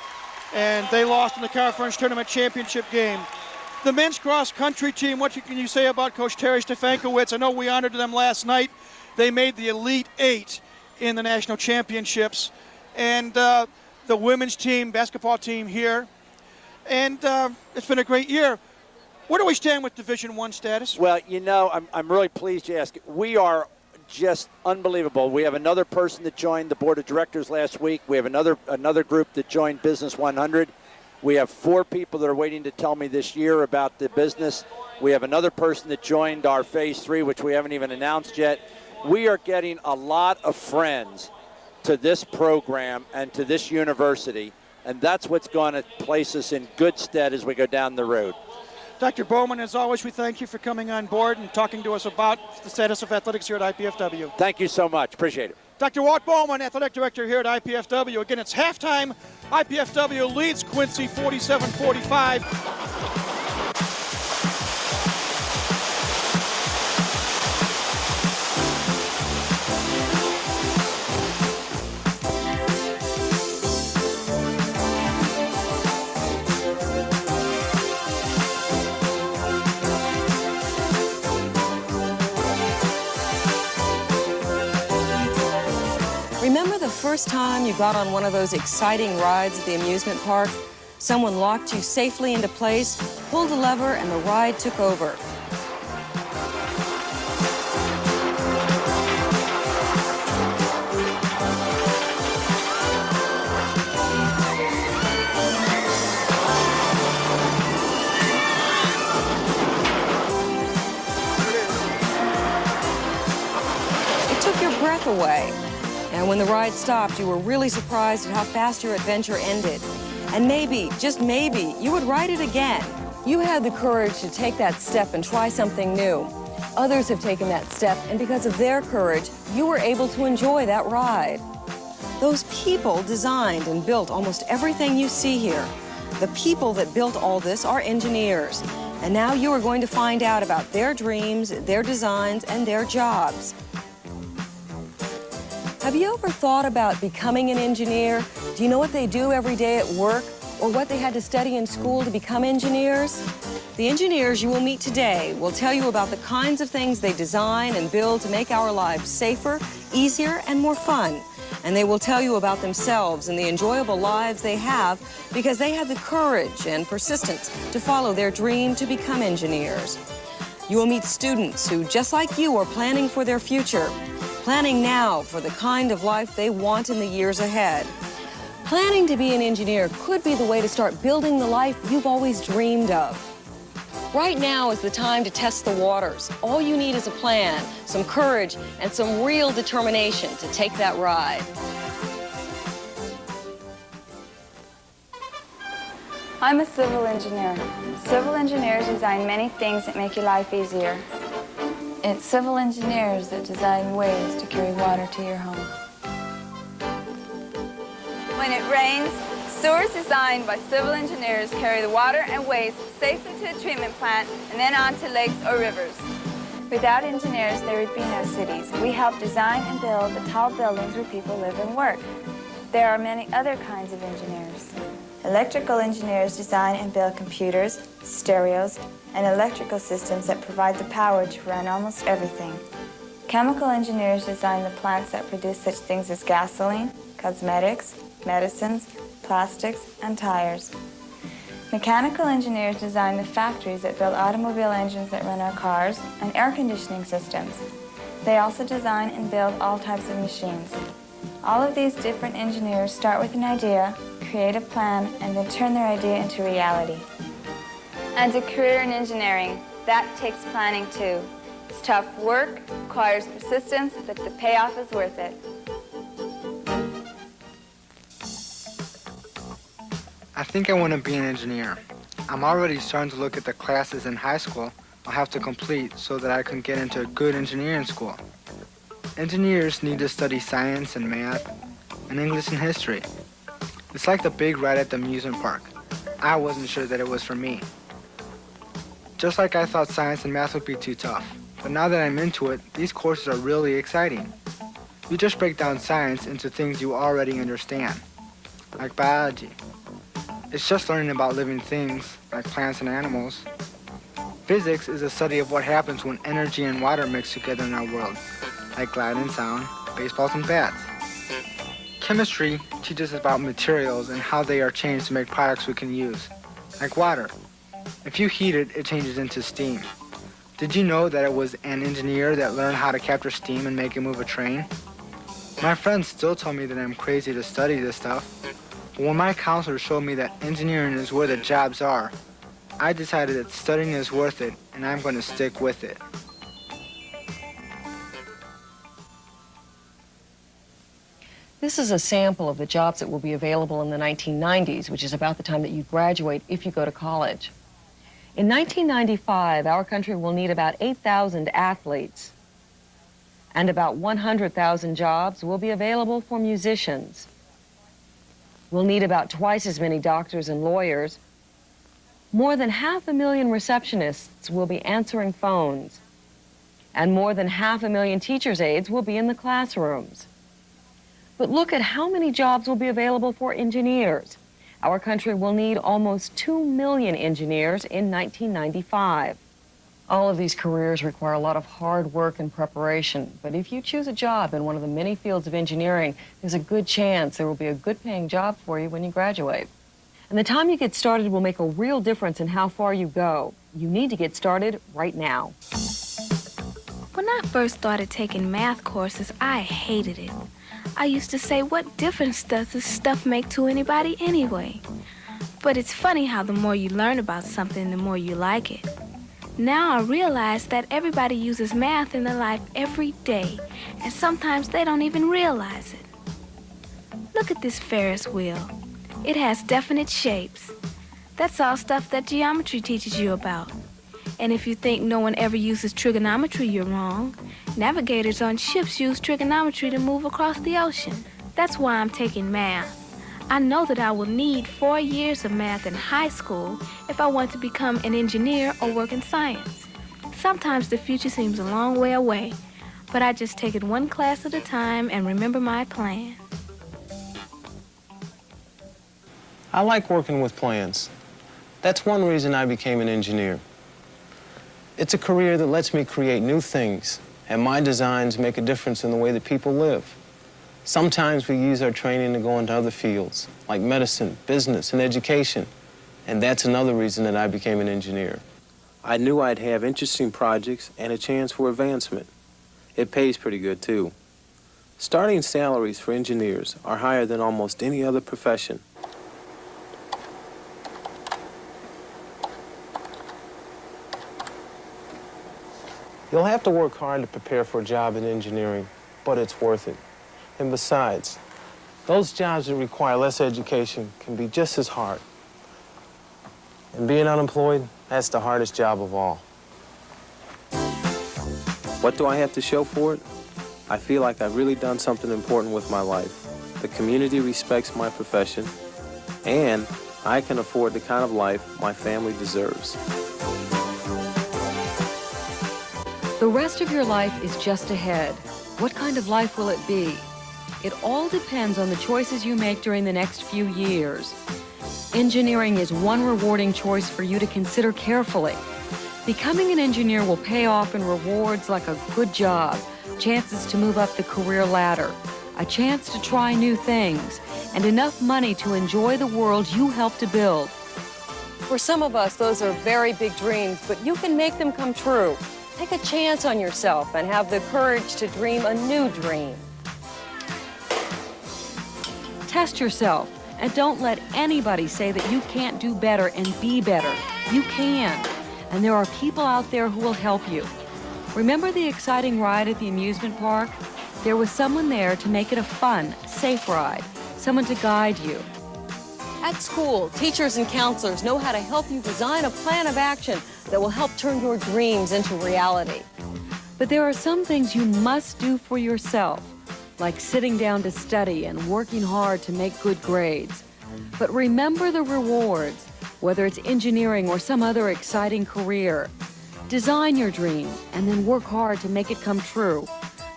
and they lost in the conference tournament championship game. The men's cross-country team, what can you say about Coach Terry Stefankowitz? I know we honored them last night. They made the Elite 8 in the national championships. And the women's team, basketball team here. And it's been a great year. Where do we stand with Division I status? Well, you know, I'm really pleased you asked. We are just unbelievable. We have another person that joined the board of directors last week. We have another group that joined Business 100. We have 4 people that are waiting to tell me this year about the business. We have another person that joined our Phase 3, which we haven't even announced yet. We are getting a lot of friends to this program and to this university, and that's what's going to place us in good stead as we go down the road. Dr. Bowman, as always, we thank you for coming on board and talking to us about the status of athletics here at IPFW. Thank you so much. Appreciate it. Dr. Walt Bowman, athletic director here at IPFW. Again, it's halftime. IPFW leads Quincy 47-45. Remember the first time you got on one of those exciting rides at the amusement park? Someone locked you safely into place, pulled a lever, and the ride took over. It took your breath away. And when the ride stopped, you were really surprised at how fast your adventure ended. And maybe, just maybe, you would ride it again. You had the courage to take that step and try something new. Others have taken that step, and because of their courage, you were able to enjoy that ride. Those people designed and built almost everything you see here. The people that built all this are engineers. And now you are going to find out about their dreams, their designs, and their jobs. Have you ever thought about becoming an engineer? Do you know what they do every day at work, or what they had to study in school to become engineers? The engineers you will meet today will tell you about the kinds of things they design and build to make our lives safer, easier, and more fun. And they will tell you about themselves and the enjoyable lives they have because they had the courage and persistence to follow their dream to become engineers. You will meet students who, just like you, are planning for their future. Planning now for the kind of life they want in the years ahead. Planning to be an engineer could be the way to start building the life you've always dreamed of. Right now is the time to test the waters. All you need is a plan, some courage, and some real determination to take that ride. I'm a civil engineer. Civil engineers design many things that make your life easier. It's civil engineers that design ways to carry water to your home. When it rains, sewers designed by civil engineers carry the water and waste safely to a treatment plant and then on to lakes or rivers. Without engineers, there would be no cities. We help design and build the tall buildings where people live and work. There are many other kinds of engineers. Electrical engineers design and build computers, stereos, and electrical systems that provide the power to run almost everything. Chemical engineers design the plants that produce such things as gasoline, cosmetics, medicines, plastics, and tires. Mechanical engineers design the factories that build automobile engines that run our cars and air conditioning systems. They also design and build all types of machines. All of these different engineers start with an idea, create a plan, and then turn their idea into reality. And a career in engineering, that takes planning too. It's tough work, requires persistence, but the payoff is worth it. I think I want to be an engineer. I'm already starting to look at the classes in high school I'll have to complete so that I can get into a good engineering school. Engineers need to study science and math and English and history. It's like the big ride at the amusement park. I wasn't sure that it was for me. Just like I thought science and math would be too tough. But now that I'm into it, these courses are really exciting. You just break down science into things you already understand, like biology. It's just learning about living things, like plants and animals. Physics is a study of what happens when energy and water mix together in our world, like light and sound, baseballs and bats. Chemistry teaches us about materials and how they are changed to make products we can use, like water. If you heat it, it changes into steam. Did you know that it was an engineer that learned how to capture steam and make it move a train? My friends still tell me that I'm crazy to study this stuff, but when my counselor showed me that engineering is where the jobs are, I decided that studying is worth it, and I'm going to stick with it. This is a sample of the jobs that will be available in the 1990s, which is about the time that you graduate if you go to college. In 1995, our country will need about 8,000 athletes, and about 100,000 jobs will be available for musicians. We'll need about twice as many doctors and lawyers. More than 500,000 receptionists will be answering phones, and more than 500,000 teachers' aides will be in the classrooms. But look at how many jobs will be available for engineers. Our country will need almost 2 million engineers in 1995. All of these careers require a lot of hard work and preparation, but if you choose a job in one of the many fields of engineering, there's a good chance there will be a good-paying job for you when you graduate. And the time you get started will make a real difference in how far you go. You need to get started right now. When I first started taking math courses, I hated it. I used to say, what difference does this stuff make to anybody anyway? But it's funny how the more you learn about something, the more you like it. Now I realize that everybody uses math in their life every day, and sometimes they don't even realize it. Look at this Ferris wheel. It has definite shapes. That's all stuff that geometry teaches you about. And if you think no one ever uses trigonometry, you're wrong. Navigators on ships use trigonometry to move across the ocean. That's why I'm taking math. I know that I will need 4 years of math in high school if I want to become an engineer or work in science. Sometimes the future seems a long way away, but I just take it one class at a time and remember my plan. I like working with plans. That's one reason I became an engineer. It's a career that lets me create new things, and my designs make a difference in the way that people live. Sometimes we use our training to go into other fields, like medicine, business, and education. And that's another reason that I became an engineer. I knew I'd have interesting projects and a chance for advancement. It pays pretty good, too. Starting salaries for engineers are higher than almost any other profession. You'll have to work hard to prepare for a job in engineering, but it's worth it. And besides, those jobs that require less education can be just as hard. And being unemployed, that's the hardest job of all. What do I have to show for it? I feel like I've really done something important with my life. The community respects my profession, and I can afford the kind of life my family deserves. The rest of your life is just ahead. What kind of life will it be? It all depends on the choices you make during the next few years. Engineering is one rewarding choice for you to consider carefully. Becoming an engineer will pay off in rewards like a good job, chances to move up the career ladder, a chance to try new things, and enough money to enjoy the world you helped to build. For some of us, those are very big dreams, but you can make them come true. Take a chance on yourself and have the courage to dream a new dream. Test yourself, and don't let anybody say that you can't do better and be better. You can, and there are people out there who will help you. Remember the exciting ride at the amusement park? There was someone there to make it a fun, safe ride, someone to guide you. At school, teachers and counselors know how to help you design a plan of action that will help turn your dreams into reality. But there are some things you must do for yourself, like sitting down to study and working hard to make good grades. But remember the rewards, whether it's engineering or some other exciting career. Design your dream and then work hard to make it come true.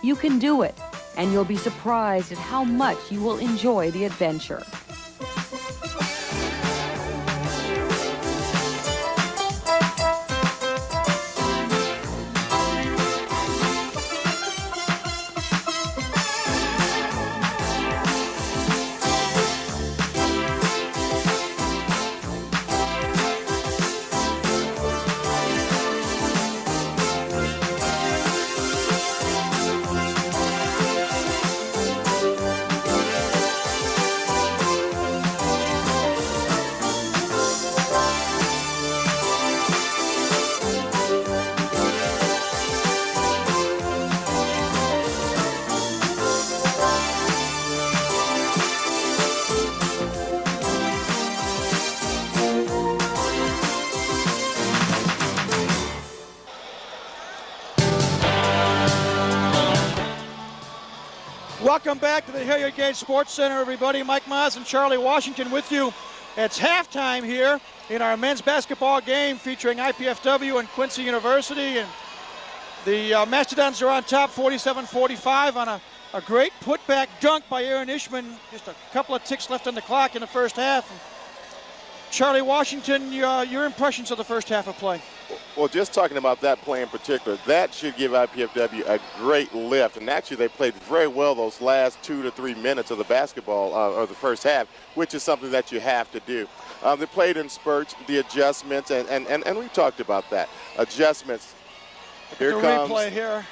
You can do it, and you'll be surprised at how much you will enjoy the adventure. Welcome back to the Hilliard Gate Sports Center, everybody. Mike Maz and Charlie Washington with you. It's halftime here in our men's basketball game featuring IPFW and Quincy University. And the Mastodons are on top 47-45 on a great putback dunk by Aaron Ishman. Just a couple of ticks left on the clock in the first half. And Charlie Washington, your impressions of the first half of play? Well, just talking about that play in particular, that should give IPFW a great lift. And actually, they played very well those last 2 to 3 minutes of the basketball or the first half, which is something that you have to do. They played in spurts, the adjustments, and we talked about that. Adjustments. Here comes replay here.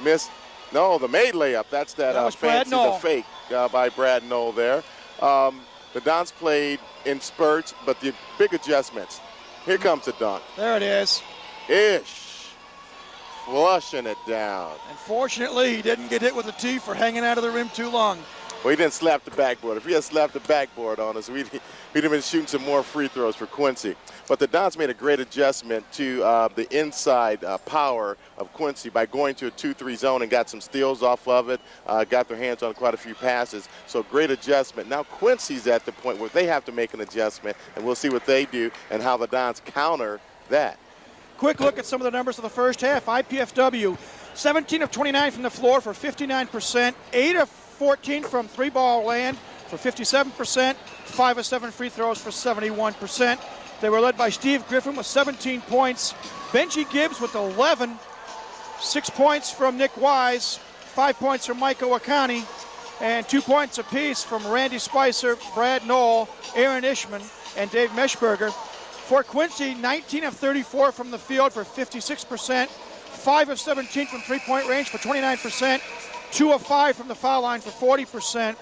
The made layup. That's that fancy, the fake by Brad Knoll there. The Dons played in spurts, but the big adjustments. Here comes the dunk. There it is. Ish. Flushing it down. Unfortunately, he didn't get hit with a tee for hanging out of the rim too long. Well, he didn't slap the backboard. If he had slapped the backboard on us, we'd have been shooting some more free throws for Quincy. But the Dons made a great adjustment to the inside power of Quincy by going to a 2-3 zone and got some steals off of it, got their hands on quite a few passes. So great adjustment. Now Quincy's at the point where they have to make an adjustment, and we'll see what they do and how the Dons counter that. Quick look at some of the numbers of the first half. IPFW, 17 of 29 from the floor for 59%, 8 of 14 from three-ball land for 57%, 5 of 7 free throws for 71%. They were led by Steve Griffin with 17 points, Benji Gibbs with 11, 6 points from Nick Wise, 5 points from Mike Owakani, and 2 points apiece from Randy Spicer, Brad Knoll, Aaron Ishman, and Dave Meshberger. For Quincy, 19 of 34 from the field for 56%, 5 of 17 from three-point range for 29%, 2 of 5 from the foul line for 40%.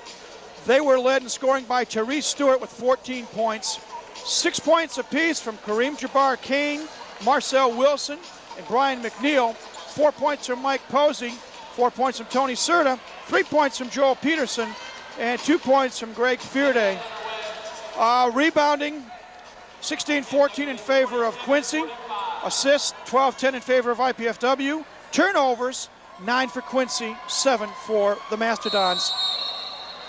They were led in scoring by Therese Stewart with 14 points. 6 points apiece from Kareem Jabbar-Kane, Marcel Wilson, and Brian McNeil. 4 points from Mike Posey, 4 points from Tony Serta, 3 points from Joel Peterson, and 2 points from Greg Fearday. Rebounding, 16-14 in favor of Quincy. Assists, 12-10 in favor of IPFW. Turnovers, 9 for Quincy, 7 for the Mastodons.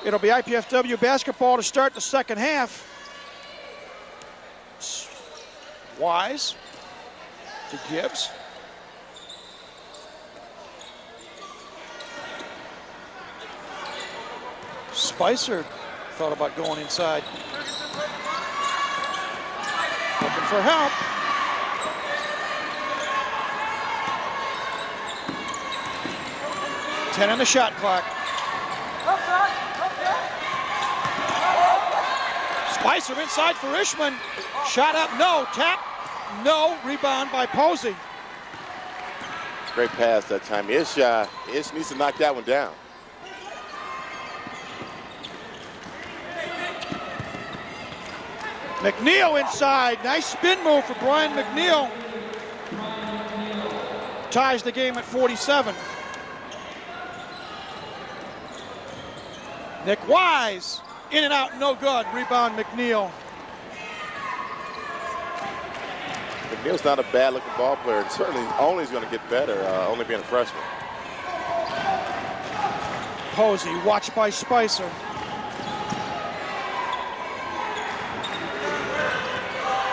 It'll be IPFW basketball to start the second half. Wise to Gibbs. Spicer thought about going inside. Looking for help. Ten on the shot clock. Spicer inside for Ishman. Shot up, no. Tap, no. Rebound by Posey. Great pass that time. Ish needs to knock that one down. McNeil inside. Nice spin move for Brian McNeil. Ties the game at 47. Nick Wise, in and out, no good. Rebound McNeil. McNeil's not a bad-looking ball player, and certainly only is going to get better, only being a freshman. Posey, watched by Spicer.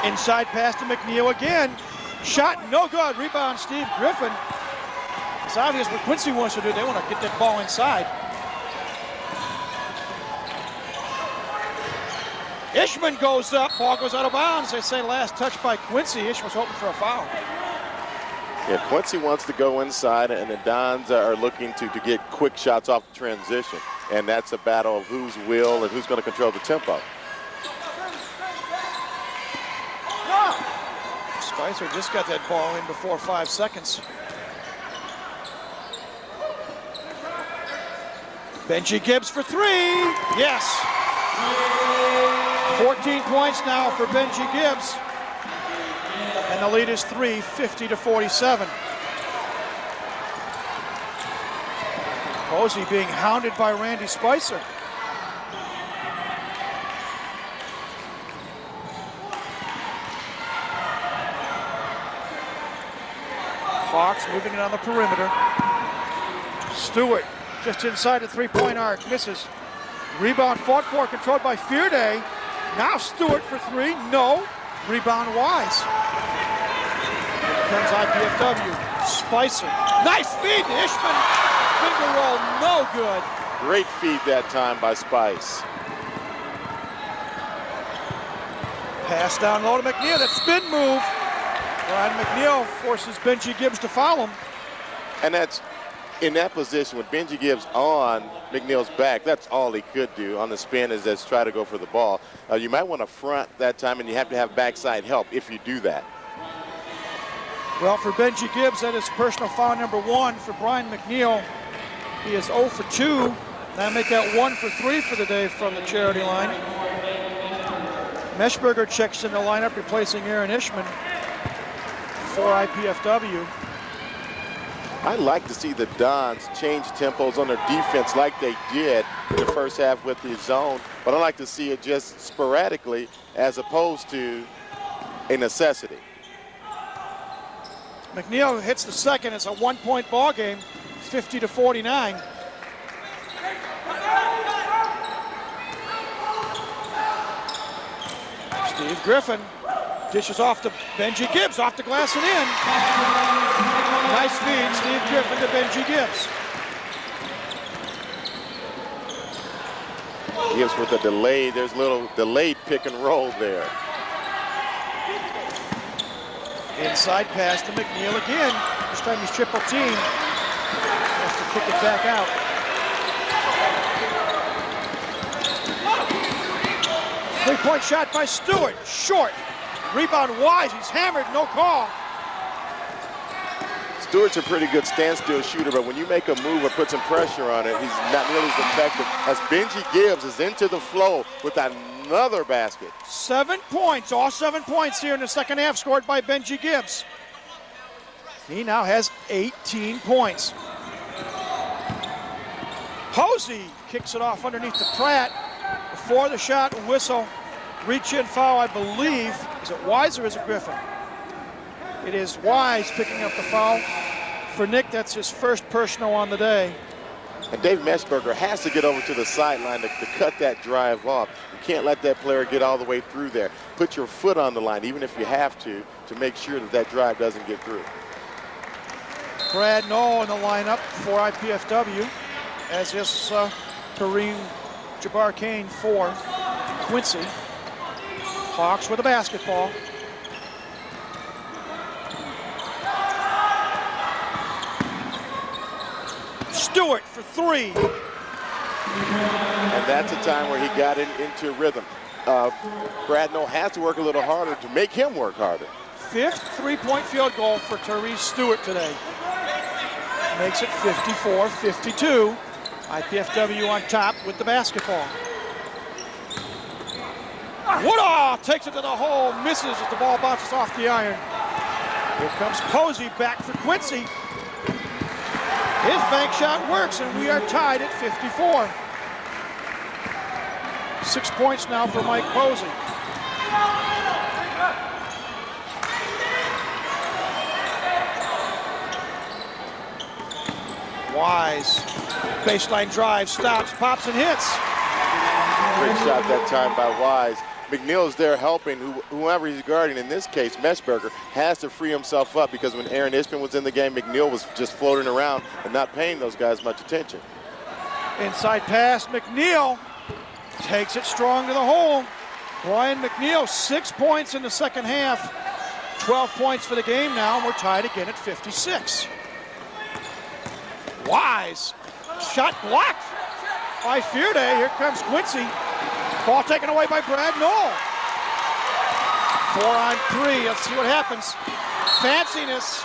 Inside pass to McNeil again. Shot no good. Rebound Steve Griffin. It's obvious what Quincy wants to do. They want to get that ball inside. Ishman goes up. Ball goes out of bounds. They say last touch by Quincy. Ishman was hoping for a foul. Yeah, Quincy wants to go inside, and the Dons are looking to get quick shots off the transition. And that's a battle of whose will and who's going to control the tempo. Spicer just got that ball in before 5 seconds. Benji Gibbs for three. Yes. 14 points now for Benji Gibbs. And the lead is 3, 50-47. Posey being hounded by Randy Spicer. Hawks moving it on the perimeter. Stewart just inside the three-point arc, misses. Rebound fought for, controlled by Fearday. Now Stewart for three, no. Rebound Wise. Here comes IPFW. Spicer, nice feed to Ishman. Finger roll, no good. Great feed that time by Spice. Pass down low to McNeil, that spin move. Brian McNeil forces Benji Gibbs to foul him. And that's in that position with Benji Gibbs on McNeil's back. That's all he could do on the spin is just try to go for the ball. You might want to front that time, and you have to have backside help if you do that. Well, for Benji Gibbs, that is personal foul number 1 for Brian McNeil. He is 0 for 2. That'll make that 1 for 3 for the day from the charity line. Meshberger checks in the lineup, replacing Aaron Ishman for IPFW. I like to see the Dons change tempos on their defense like they did in the first half with the zone, but I like to see it just sporadically as opposed to a necessity. McNeil hits the second. It's a 1-point ball game, 50-49. Steve Griffin dishes off to Benji Gibbs, off the glass and in. Nice feed, Steve Griffin to Benji Gibbs. Gibbs with a delay. There's a little delayed pick and roll there. Inside pass to McNeil again. This time he's triple team. Has to kick it back out. Three-point shot by Stewart. Short. Rebound Wise. He's hammered. No call. Stewart's a pretty good standstill shooter, but when you make a move or put some pressure on it, he's not nearly as effective as Benji Gibbs is into the flow with another basket. 7 points, all 7 points here in the second half scored by Benji Gibbs. He now has 18 points. Posey kicks it off underneath the Pratt. Before the shot, whistle, reach-in foul, I believe. Is it Wise or is it Griffin? It is Wise picking up the foul. For Nick, that's his first personal on the day. And Dave Meshberger has to get over to the sideline to cut that drive off. You can't let that player get all the way through there. Put your foot on the line, even if you have to make sure that that drive doesn't get through. Brad Knoll in the lineup for IPFW, as is Kareem Jabbar-Kane for Quincy. Hawks with a basketball. Stewart for 3. And that's a time where he got into rhythm. Brad Knoll has to work a little harder to make him work harder. 5th three-point field goal for Tyrese Stewart today. Makes it 54-52. IPFW on top with the basketball. Woodall takes it to the hole, misses as the ball bounces off the iron. Here comes Posey back for Quincy. His bank shot works, and we are tied at 54. 6 points now for Mike Posey. Wise, baseline drive, stops, pops, and hits. Great shot that time by Wise. McNeil's there helping whoever he's guarding. In this case, Meshberger has to free himself up because when Aaron Ishman was in the game, McNeil was just floating around and not paying those guys much attention. Inside pass, McNeil takes it strong to the hole. Brian McNeil, 6 points in the second half. 12 points for the game now, and we're tied again at 56. Wise, shot blocked by Fearday. Here comes Quincy. Ball taken away by Brad Knoll. 4 on 3. Let's see what happens. Fanciness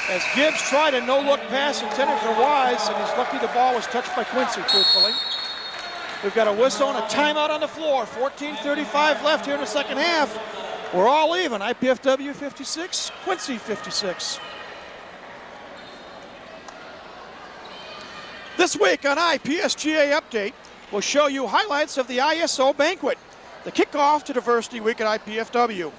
as Gibbs tried a no-look pass intended for Wise, and he's lucky the ball was touched by Quincy, truthfully. We've got a whistle and a timeout on the floor. 14:35 left here in the second half. We're all even. IPFW 56, Quincy 56. This week on IPSGA Update, we'll show you highlights of the ISO banquet, the kickoff to Diversity Week at IPFW.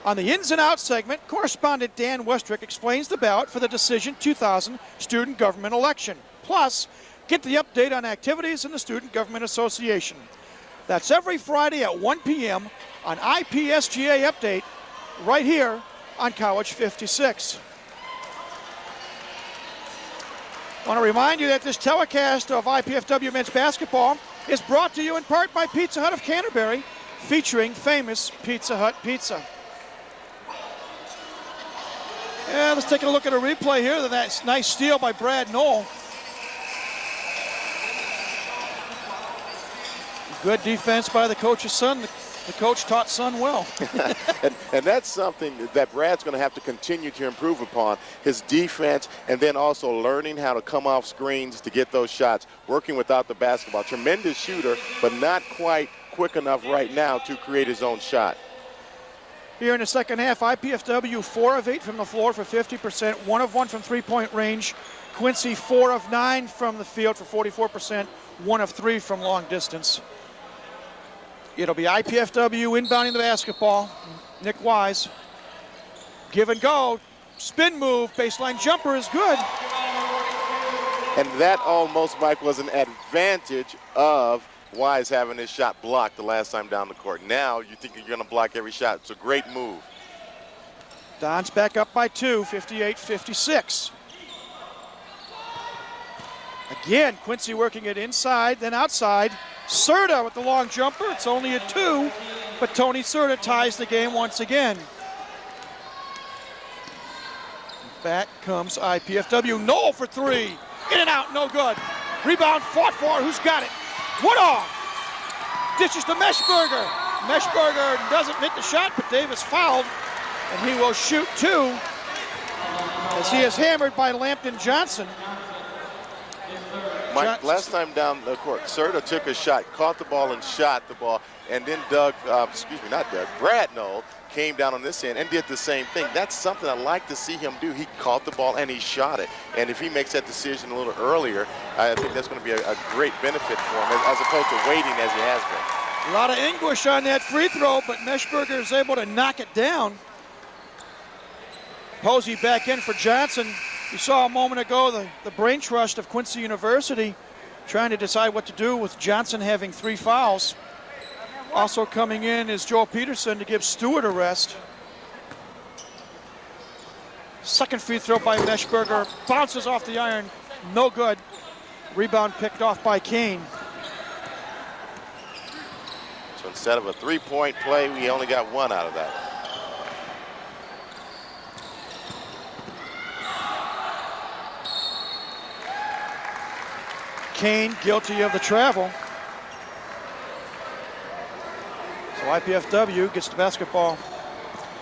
On the Ins and Outs segment, correspondent Dan Westrick explains the ballot for the Decision 2000 Student Government Election. Plus, get the update on activities in the Student Government Association. That's every Friday at 1 p.m. on IPSGA Update, right here on College 56. I want to remind you that this telecast of IPFW men's basketball is brought to you in part by Pizza Hut of Canterbury, featuring famous Pizza Hut pizza. Yeah, let's take a look at a replay here. That's nice steal by Brad Knoll. Good defense by the coach's son. The coach taught son well. and that's something that Brad's going to have to continue to improve upon, his defense, and then also learning how to come off screens to get those shots, working without the basketball. Tremendous shooter, but not quite quick enough right now to create his own shot. Here in the second half, IPFW 4 of 8 from the floor for 50%, 1 of 1 from three-point range. Quincy 4 of 9 from the field for 44%, 1 of 3 from long distance. It'll be IPFW inbounding the basketball. Nick Wise. Give and go. Spin move. Baseline jumper is good. And that almost, Mike, was an advantage of Wise having his shot blocked the last time down the court. Now you think you're going to block every shot. It's a great move. Don's back up by 2, 58-56. Again, Quincy working it inside, then outside. Serta with the long jumper. It's only a 2, but Tony Serta ties the game once again. Back comes IPFW. Knoll for 3. In and out, no good. Rebound fought for. Who's got it? Woodall. Dishes to Meshberger. Meshberger doesn't hit the shot, but Davis fouled, and he will shoot 2 as he is hammered by Lampton Johnson. Mike, last time down the court, Serta took a shot, caught the ball and shot the ball, and then Brad Knoll came down on this end and did the same thing. That's something I like to see him do. He caught the ball and he shot it. And if he makes that decision a little earlier, I think that's going to be a great benefit for him as opposed to waiting as he has been. A lot of anguish on that free throw, but Meshberger is able to knock it down. Posey back in for Johnson. You saw a moment ago the brain trust of Quincy University trying to decide what to do with Johnson having 3 fouls. Also coming in is Joel Peterson to give Stewart a rest. Second free throw by Meshberger. Bounces off the iron. No good. Rebound picked off by Kane. So instead of a 3-point play, we only got 1 out of that. Kane guilty of the travel. So IPFW gets the basketball.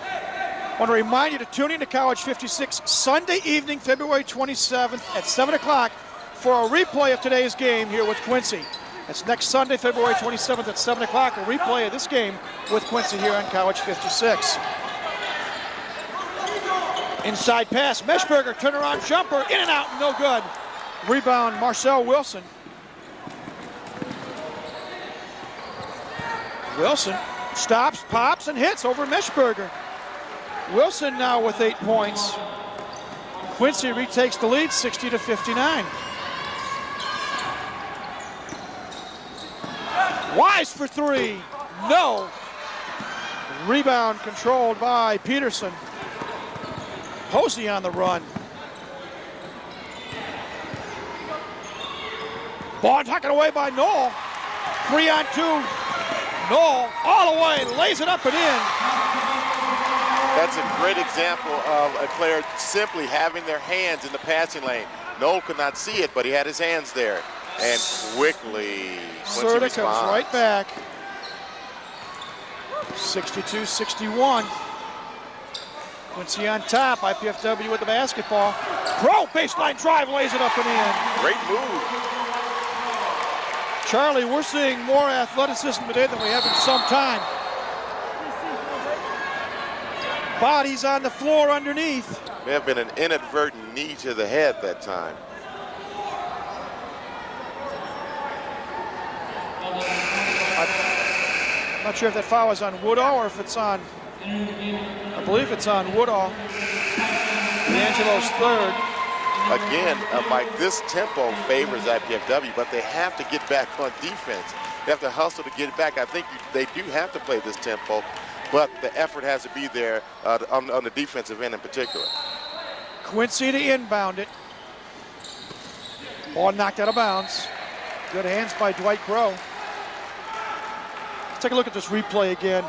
I want to remind you to tune in to College 56 Sunday evening, February 27th at 7 o'clock for a replay of today's game here with Quincy. That's next Sunday, February 27th at 7 o'clock, a replay of this game with Quincy here on College 56. Inside pass, Meshberger, turnaround jumper, in and out, no good. Rebound, Marcel Wilson. Wilson stops, pops, and hits over Meshberger. Wilson now with 8 points. Quincy retakes the lead, 60-59. Wise for 3, no. Rebound controlled by Peterson. Posey on the run. Ball tucked away by Knoll. 3-on-2. Knoll all the way, lays it up and in. That's a great example of a player simply having their hands in the passing lane. Knoll could not see it, but he had his hands there. And quickly, Serta comes right back. 62-61. Quincy on top, IPFW with the basketball. Pro baseline drive, lays it up and in. Great move. Charlie, we're seeing more athleticism today than we have in some time. Bodies on the floor underneath. May have been an inadvertent knee to the head that time. I'm not sure if that foul is on Woodall or if it's on, I believe it's on Woodall. D'Angelo's third. Again, Mike, this tempo favors IPFW, but they have to get back on defense. They have to hustle to get it back. I think they do have to play this tempo, but the effort has to be there on the defensive end in particular. Quincy to inbound it. Ball knocked out of bounds. Good hands by Dwight Crow. Let's take a look at this replay again.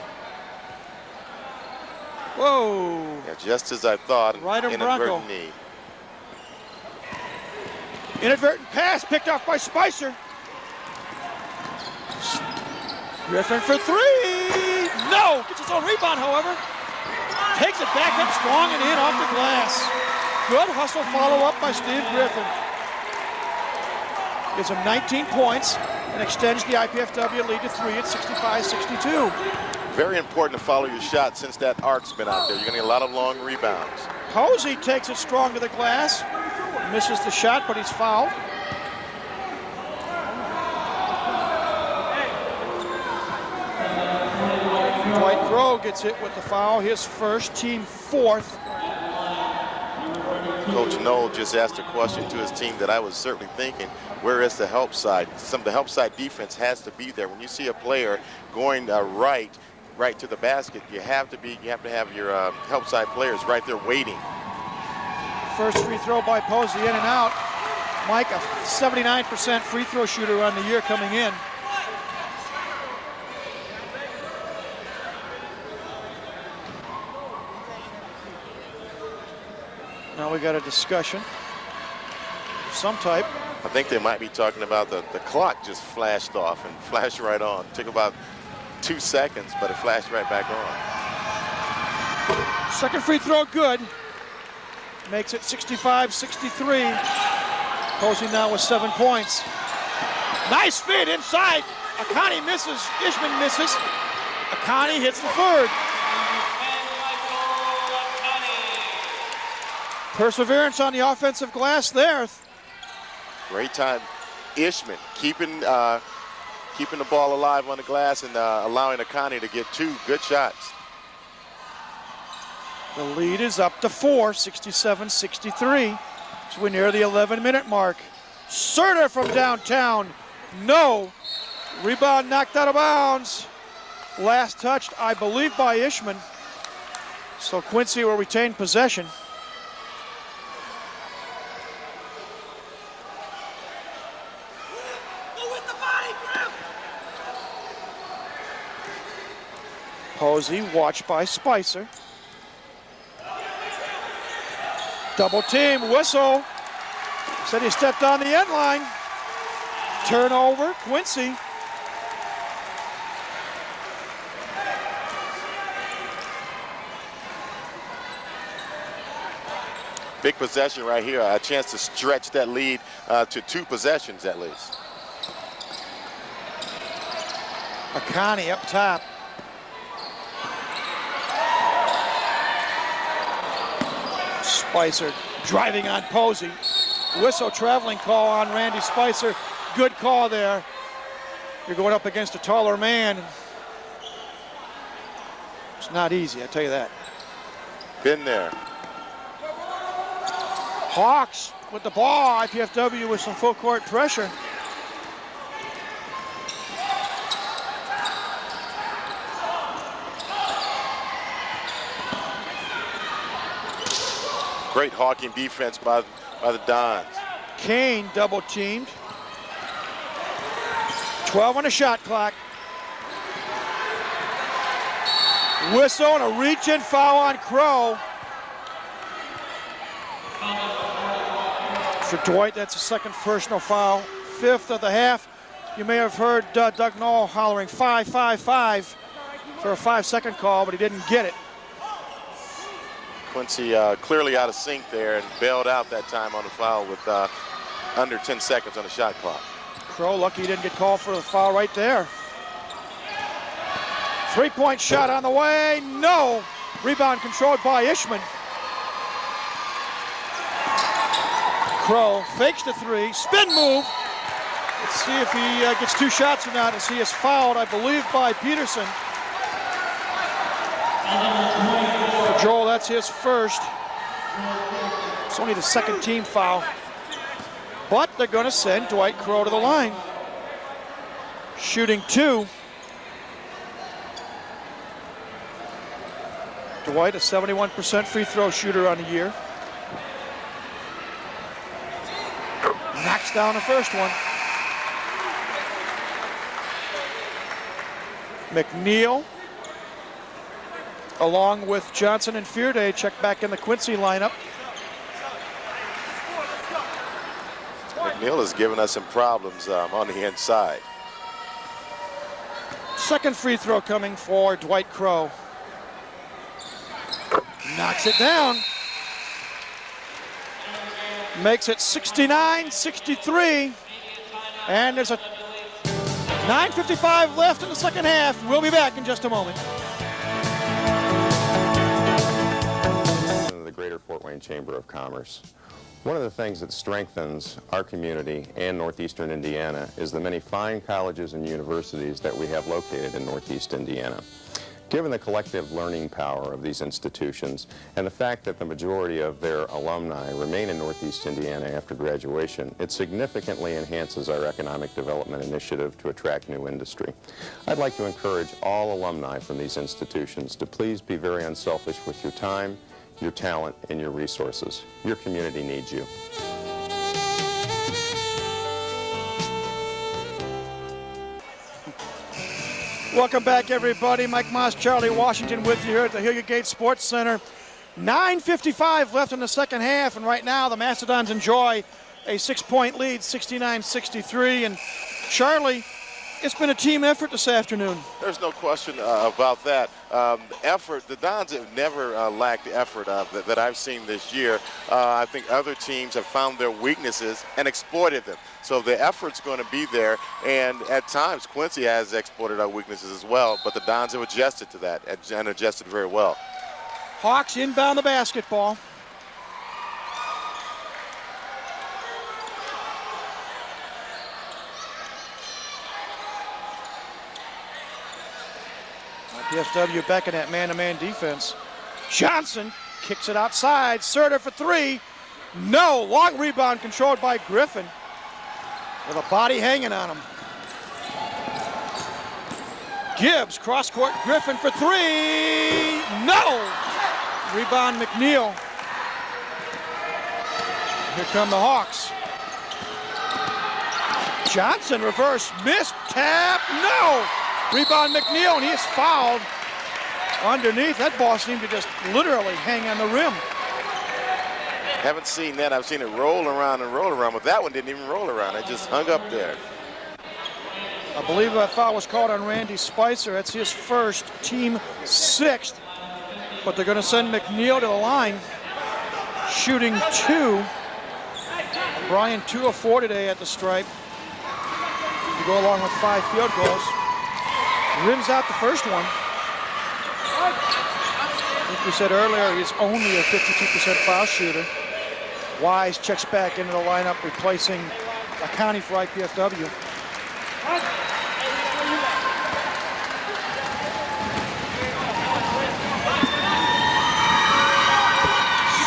Whoa. Yeah, just as I thought. Right of Bronco. Inadvertent knee. Inadvertent pass picked off by Spicer. Griffin for three. No! Gets his own rebound, however. Takes it back up strong and in off the glass. Good hustle follow-up by Steve Griffin. Gives him 19 points and extends the IPFW lead to 3 at 65-62. Very important to follow your shot since that arc's been out there. You're going to get a lot of long rebounds. Posey takes it strong to the glass. Misses the shot, but he's fouled. Dwight Crow gets hit with the foul, his first, team fourth. Coach Knoll just asked a question to his team that I was certainly thinking, where is the help side? Some of the help side defense has to be there. When you see a player going right to the basket, you have to have your help side players right there waiting. First free throw by Posey, in and out. Mike, a 79% free throw shooter on the year coming in. Now we got a discussion of some type. I think they might be talking about the clock just flashed off and flashed right on. It took about 2 seconds, but it flashed right back on. Second free throw good. Makes it 65-63. Posey now with 7 points. Nice feed inside. Akani misses. Ishman misses. Akani hits the third. Perseverance on the offensive glass there. Great time. Ishman keeping the ball alive on the glass and allowing Akani to get 2 good shots. The lead is up to 4, 67-63. So we're near the 11-minute mark. Serter from downtown. No. Rebound knocked out of bounds. Last touched, I believe, by Ishman. So Quincy will retain possession. Posey watched by Spicer. Double team, whistle. Said he stepped on the end line. Turnover, Quincy. Big possession right here, a chance to stretch that lead to 2 possessions at least. Akani up top. Spicer driving on Posey. Whistle, traveling call on Randy Spicer. Good call there. You're going up against a taller man. It's not easy, I tell you that. Been there. Hawks with the ball. IPFW with some full court pressure. Great hawking defense by the Dons. Kane double teamed. 12 on the shot clock. Whistle and a reach-in foul on Crow. For Dwight, that's a second personal foul. 5th of the half. You may have heard Doug Knoll hollering 5-5-5 for a 5-second call, but he didn't get it. Quincy clearly out of sync there and bailed out that time on the foul with under 10 seconds on the shot clock. Crow lucky he didn't get called for the foul right there. 3-point shot on the way, no. Rebound controlled by Ishman. Crow fakes the 3, spin move. Let's see if he gets 2 shots or not, as he is fouled, I believe, by Peterson. For Joel, that's his first. It's only the second team foul. But they're going to send Dwight Crow to the line. Shooting 2. Dwight, a 71% free throw shooter on the year. Knocks down the first one. McNeil along with Johnson and Fearday, check back in the Quincy lineup. McNeil has given us some problems on the inside. Second free throw coming for Dwight Crow. Knocks it down. Makes it 69-63. And there's a 9:55 left in the second half. We'll be back in just a moment. The Greater Fort Wayne Chamber of Commerce. One of the things that strengthens our community and northeastern Indiana is the many fine colleges and universities that we have located in northeast Indiana. Given the collective learning power of these institutions and the fact that the majority of their alumni remain in northeast Indiana after graduation, it significantly enhances our economic development initiative to attract new industry. I'd like to encourage all alumni from these institutions to please be very unselfish with your time, your talent, and your resources. Your community needs you. Welcome back, everybody. Mike Moss, Charlie Washington with you here at the Hilliard Gate Sports Center. 9:55 left in the second half, and right now the Mastodons enjoy a 6-point lead, 69-63. And Charlie, it's been a team effort this afternoon. There's no question about that. Effort, the Dons have never lacked effort that I've seen this year. I think other teams have found their weaknesses and exploited them. So the effort's going to be there, and at times Quincy has exploited our weaknesses as well, but the Dons have adjusted to that and adjusted very well. Hawks inbound the basketball. PFW back in that man-to-man defense. Johnson kicks it outside. Serta for three. No. Long rebound controlled by Griffin with a body hanging on him. Gibbs, cross-court, Griffin for three. No. Rebound McNeil. Here come the Hawks. Johnson reverse, missed, tap, no. Rebound McNeil, and he is fouled underneath. That ball seemed to just literally hang on the rim. Haven't seen that. I've seen it roll around and roll around, but that one didn't even roll around. It just hung up there. I believe that foul was called on Randy Spicer. That's his first, team sixth. But they're going to send McNeil to the line, shooting two. Brian 2 of 4 today at the stripe. To go along with 5 field goals. Rims out the first one. I think we said earlier he's only a 52% foul shooter. Wise checks back into the lineup, replacing Akani for IPFW.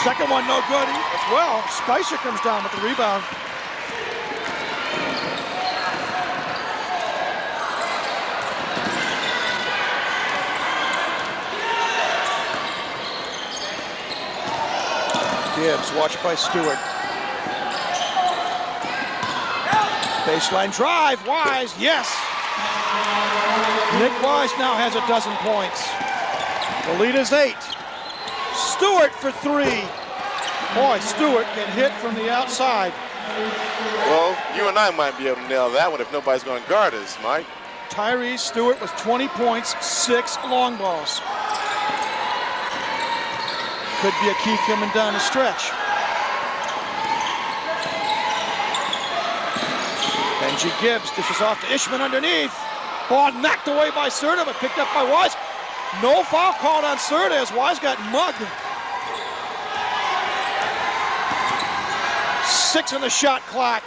Second one no good as well. Spicer comes down with the rebound. Gibbs, watched by Stewart. Baseline drive, Wise, yes. Nick Wise now has a dozen points. The lead is 8. Stewart for three. Boy, Stewart can hit from the outside. Well, you and I might be able to nail that one if nobody's going to guard us, Mike. Tyrese Stewart with 20 points, 6 long balls. Could be a key coming down the stretch. Benji Gibbs dishes off to Ishman underneath. Ball knocked away by Serta, but picked up by Wise. No foul called on Serta as Wise got mugged. 6 on the shot clock.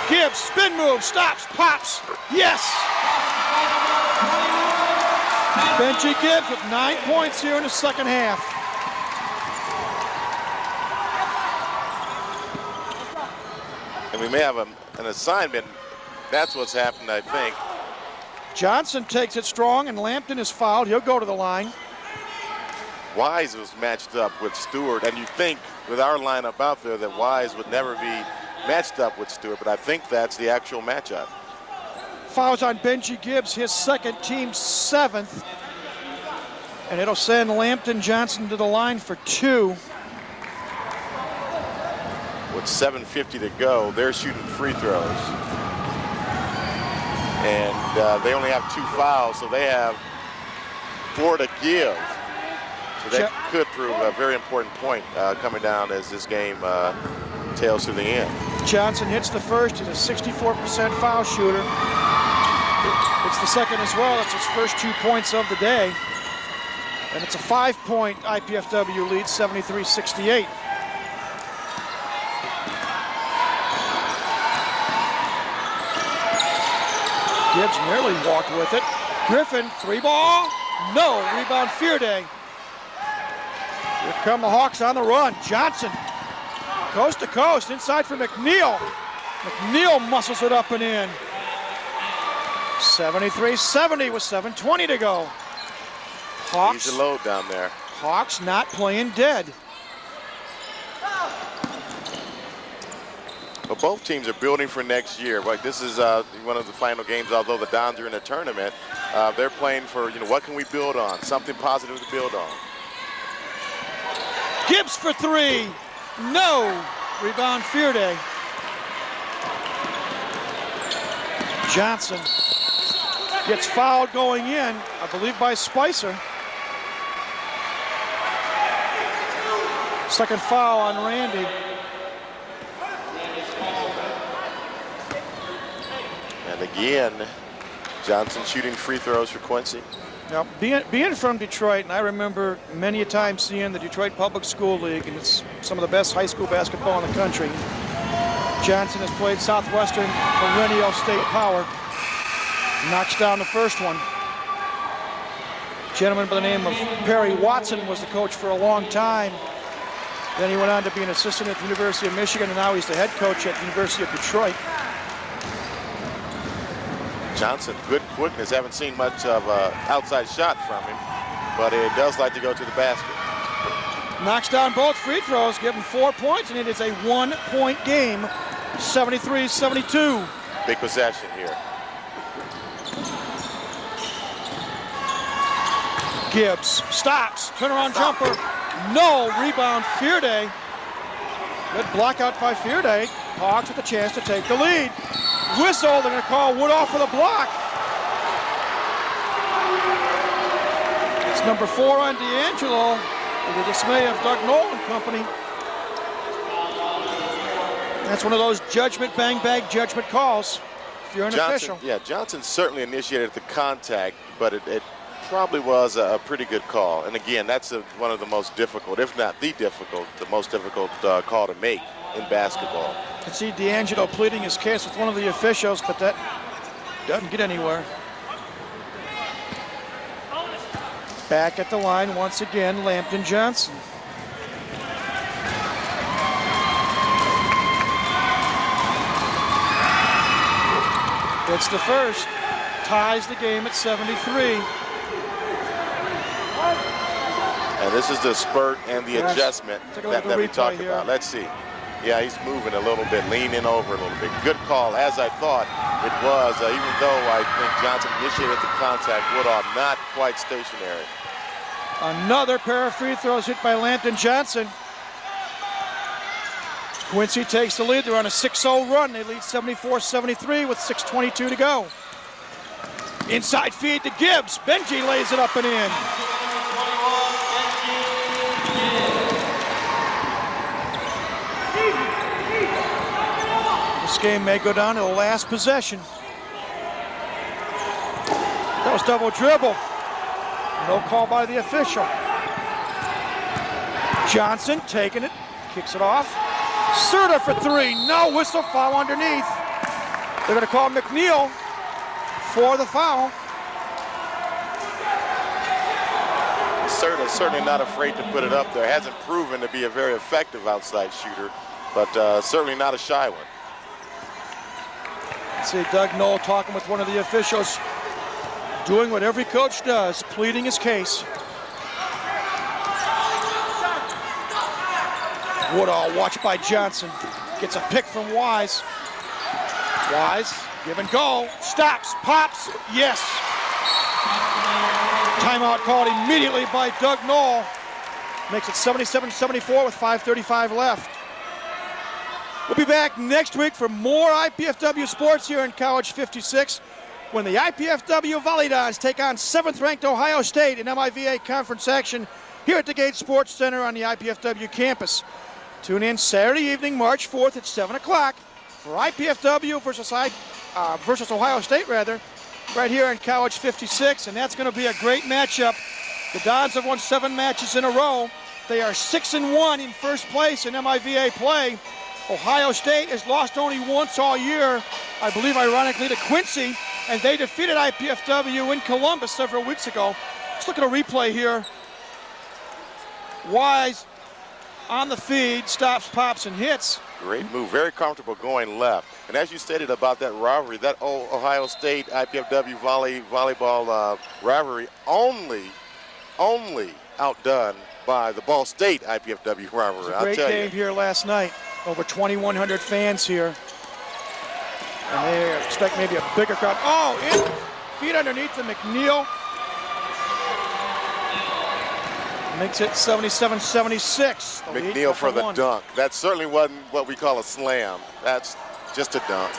Gibbs, spin move, stops, pops. Yes! Benji Gibbs with 9 points here in the second half. And we may have an assignment. That's what's happened, I think. Johnson takes it strong, and Lampton is fouled. He'll go to the line. Wise was matched up with Stewart, and you think with our lineup out there that Wise would never be matched up with Stewart, but I think that's the actual matchup. Fouls on Benji Gibbs, his second, team 7th. And it'll send Lambton Johnson to the line for 2. With 7:50 to go, they're shooting free throws. And they only have 2 fouls, so they have 4 to give. So that could prove a very important point coming down as this game tails to the end. Johnson hits the first. He's a 64% foul shooter. It's the second as well. It's his first 2 points of the day. And it's a 5-point IPFW lead, 73-68. Gibbs nearly walked with it. Griffin, 3-ball. No, rebound Fearday. Here come the Hawks on the run. Johnson, coast to coast, inside for McNeil. McNeil muscles it up and in. 73-70 with 7:20 to go. Hawks. Easy load down there. Hawks not playing dead. But both teams are building for next year. Like this is one of the final games, although the Dons are in a tournament. They're playing for, what can we build on? Something positive to build on. Gibbs for 3. No. Rebound Fearday. Johnson gets fouled going in, I believe by Spicer. Second foul on Randy. And again, Johnson shooting free throws for Quincy. Now, being from Detroit, and I remember many a time seeing the Detroit Public School League, and it's some of the best high school basketball in the country. Johnson has played Southwestern perennial state power. Knocks down the first one. A gentleman by the name of Perry Watson was the coach for a long time. Then he went on to be an assistant at the University of Michigan, and now he's the head coach at the University of Detroit. Johnson, good quickness. Haven't seen much of an outside shot from him, but it does like to go to the basket. Knocks down both free throws, giving 4 points, and it is a 1-point game, 73-72. Big possession here. Gibbs stops, turnaround jumper, no, rebound Fearday. Good block out by Fearday. Hawks with a chance to take the lead. Whistle, they're going to call Wood off for the block. It's number 4 on D'Angelo, to the dismay of Doug Knoll and company. That's one of those judgment, bang, bag judgment calls if you're an official. Yeah, Johnson certainly initiated the contact, but it probably was a pretty good call. And again, that's one of the most difficult, if not the most difficult call to make in basketball. You can see D'Angelo pleading his case with one of the officials, but that doesn't get anywhere. Back at the line once again, Lambton Johnson. It's the first, ties the game at 73. And this is the spurt and the adjustment that we talked about. Let's see. Yeah, he's moving a little bit, leaning over a little bit. Good call, as I thought it was, even though I think Johnson initiated the contact. Woodall not quite stationary. Another pair of free throws hit by Lambton Johnson. Quincy takes the lead. They're on a 6-0 run. They lead 74-73 with 6:22 to go. Inside feed to Gibbs. Benji lays it up and in. This game may go down to the last possession. That was double dribble. No call by the official. Johnson taking it, kicks it off. Serta for 3, no, whistle, foul underneath. They're gonna call McNeil for the foul. Serta certainly not afraid to put it up there. Hasn't proven to be a very effective outside shooter, but certainly not a shy one. See Doug Knoll talking with one of the officials, doing what every coach does, pleading his case. Woodall watched by Johnson. Gets a pick from Wise. Wise, give and go. Stops, pops, yes. Timeout called immediately by Doug Knoll. Makes it 77-74 with 5:35 left. We'll be back next week for more IPFW sports here in College 56 when the IPFW Volleydons take on 7th-ranked Ohio State in MIVA conference action here at the Gate Sports Center on the IPFW campus. Tune in Saturday evening, March 4th at 7 o'clock for IPFW versus Ohio State, right here in College 56, and that's going to be a great matchup. The Dons have won 7 matches in a row. They are 6-1 in first place in MIVA play. Ohio State has lost only once all year, I believe ironically to Quincy, and they defeated IPFW in Columbus several weeks ago. Let's look at a replay here. Wise on the feed, stops, pops, and hits. Great move, very comfortable going left. And as you stated about that rivalry, that Ohio State IPFW volleyball rivalry only outdone by the Ball State IPFW rivalry. It was a great game here last night. Over 2,100 fans here. And they expect maybe a bigger crowd. Oh, feet underneath the McNeil. Makes it 77-76. McNeil for the dunk. That certainly wasn't what we call a slam. That's just a dunk.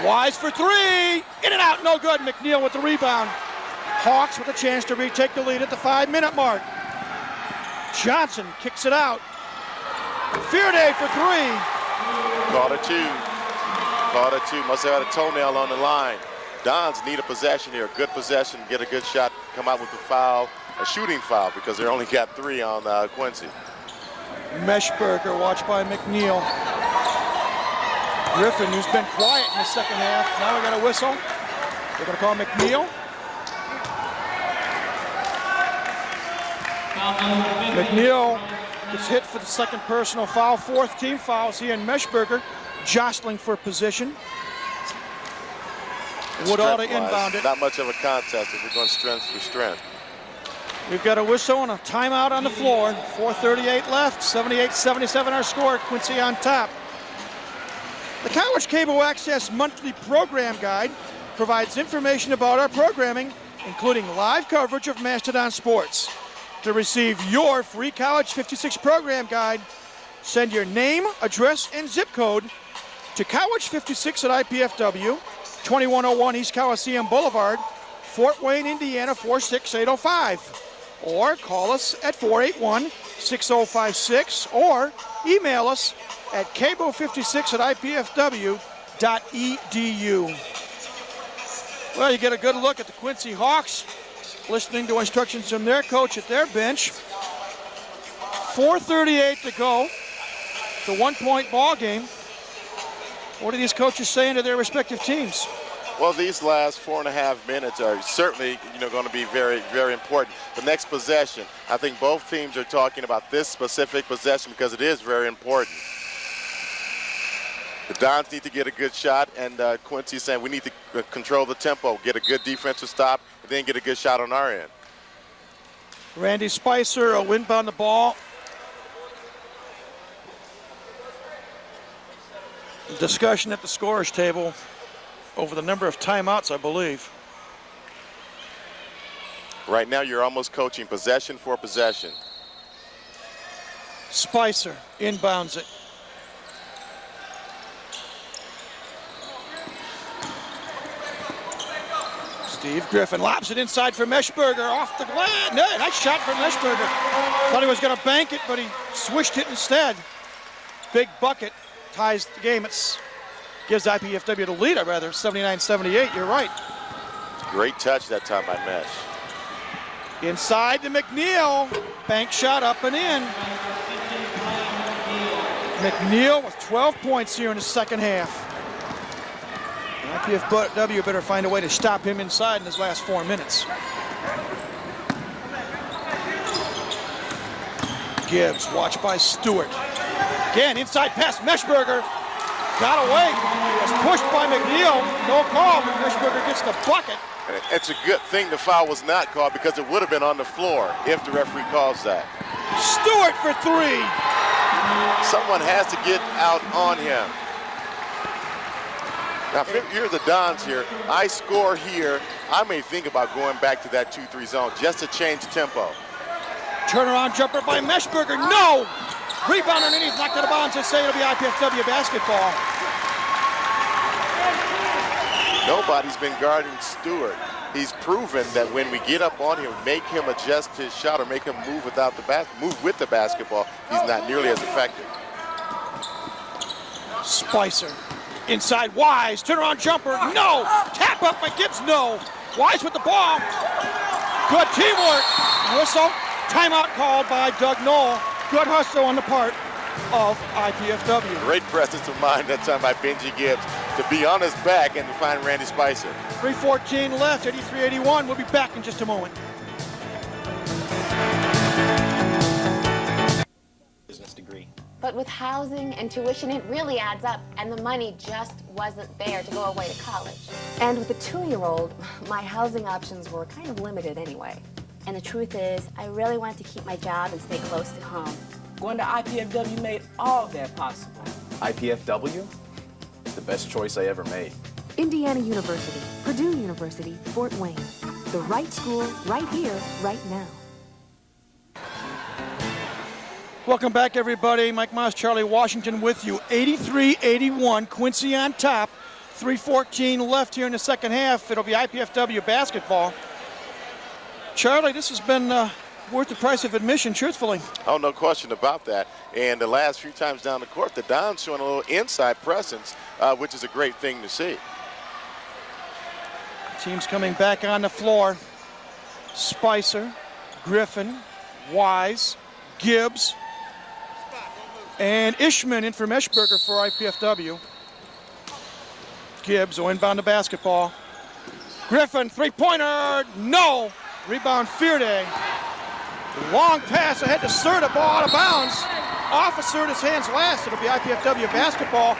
Wise for 3. In and out, no good. McNeil with the rebound. Hawks with a chance to retake the lead at the 5-minute mark. Johnson kicks it out. Fearday for 3. Caught a 2. Caught a 2. Must have had a toenail on the line. Dons need a possession here. Good possession. Get a good shot. Come out with a foul. A shooting foul because they only got 3 on Quincy. Meshberger watched by McNeil. Griffin, who's been quiet in the second half. Now we got a whistle. They're going to call McNeil. McNeil gets hit for the second personal foul. 4th team fouls he and Meshberger jostling for position. Woodall to inbound it. Not much of a contest if we're going strength for strength. We've got a whistle and a timeout on the floor. 4:38 left, 78-77 our score. Quincy on top. The College Cable Access Monthly Program Guide provides information about our programming, including live coverage of Mastodon sports. To receive your free College 56 program guide, send your name, address, and zip code to College 56 at IPFW, 2101 East Coliseum Boulevard, Fort Wayne, Indiana 46805. Or call us at 481-6056 or email us at cabo56@ipfw.edu. Well, you get a good look at the Quincy Hawks listening to instructions from their coach at their bench. 4:38 to go. It's a 1-point ball game. What are these coaches saying to their respective teams? Well, these last 4.5 minutes are certainly, going to be very, very important. The next possession, I think both teams are talking about this specific possession because it is very important. The Dons need to get a good shot, and Quincy's saying we need to control the tempo, get a good defensive stop, and then get a good shot on our end. Randy Spicer will inbound the ball. Discussion at the scorer's table over the number of timeouts, I believe. Right now, you're almost coaching possession for possession. Spicer inbounds it. Steve Griffin lobs it inside for Meshberger, off the glass. No, nice shot from Meshberger. Thought he was going to bank it, but he swished it instead. Big bucket ties the game. It gives IPFW the lead, 79-78. You're right. Great touch that time by Mesh. Inside to McNeil. Bank shot up and in. McNeil with 12 points here in the second half. IPFW better find a way to stop him inside in his last 4 minutes. Gibbs, watched by Stewart. Again, inside pass, Meshberger. Got away, was pushed by McNeil. No call, but Meshberger gets the bucket. And it's a good thing the foul was not called because it would have been on the floor if the referee calls that. Stewart for 3. Someone has to get out on him. Now, if you're the Dons here, I score here, I may think about going back to that 2-3 zone just to change tempo. Turnaround jumper by Meshberger. No! Rebound underneath, knocked out of bounds. They say it'll be IPFW basketball. Nobody's been guarding Stewart. He's proven that when we get up on him, make him adjust his shot or make him move with the basketball, he's not nearly as effective. Spicer. Inside Wise. Turnaround jumper. No! Tap up by Gibbs. No. Wise with the ball. Good teamwork. Whistle. Timeout called by Doug Knoll. Good hustle on the part of IPFW. Great presence of mind that time by Benji Gibbs to be on his back and to find Randy Spicer. 3:14 left, 83-81. We'll be back in just a moment. Business degree. But with housing and tuition, it really adds up, and the money just wasn't there to go away to college. And with a 2-year-old, my housing options were kind of limited anyway. And the truth is, I really wanted to keep my job and stay close to home. Going to IPFW made all that possible. IPFW? The best choice I ever made. Indiana University, Purdue University, Fort Wayne. The right school, right here, right now. Welcome back, everybody. Mike Moss, Charlie Washington with you. 83-81, Quincy on top. 3:14 left here in the second half. It'll be IPFW basketball. Charlie, this has been worth the price of admission, truthfully. Oh, no question about that. And the last few times down the court, the Dons showing a little inside presence, which is a great thing to see. Teams coming back on the floor. Spicer, Griffin, Wise, Gibbs, and Ishman in for Meshberger for IPFW. Gibbs will inbound the basketball. Griffin, three-pointer, no! Rebound Fearday. Long pass ahead to Serta, ball out of bounds. Off of Serta's hands last. It'll be IPFW basketball.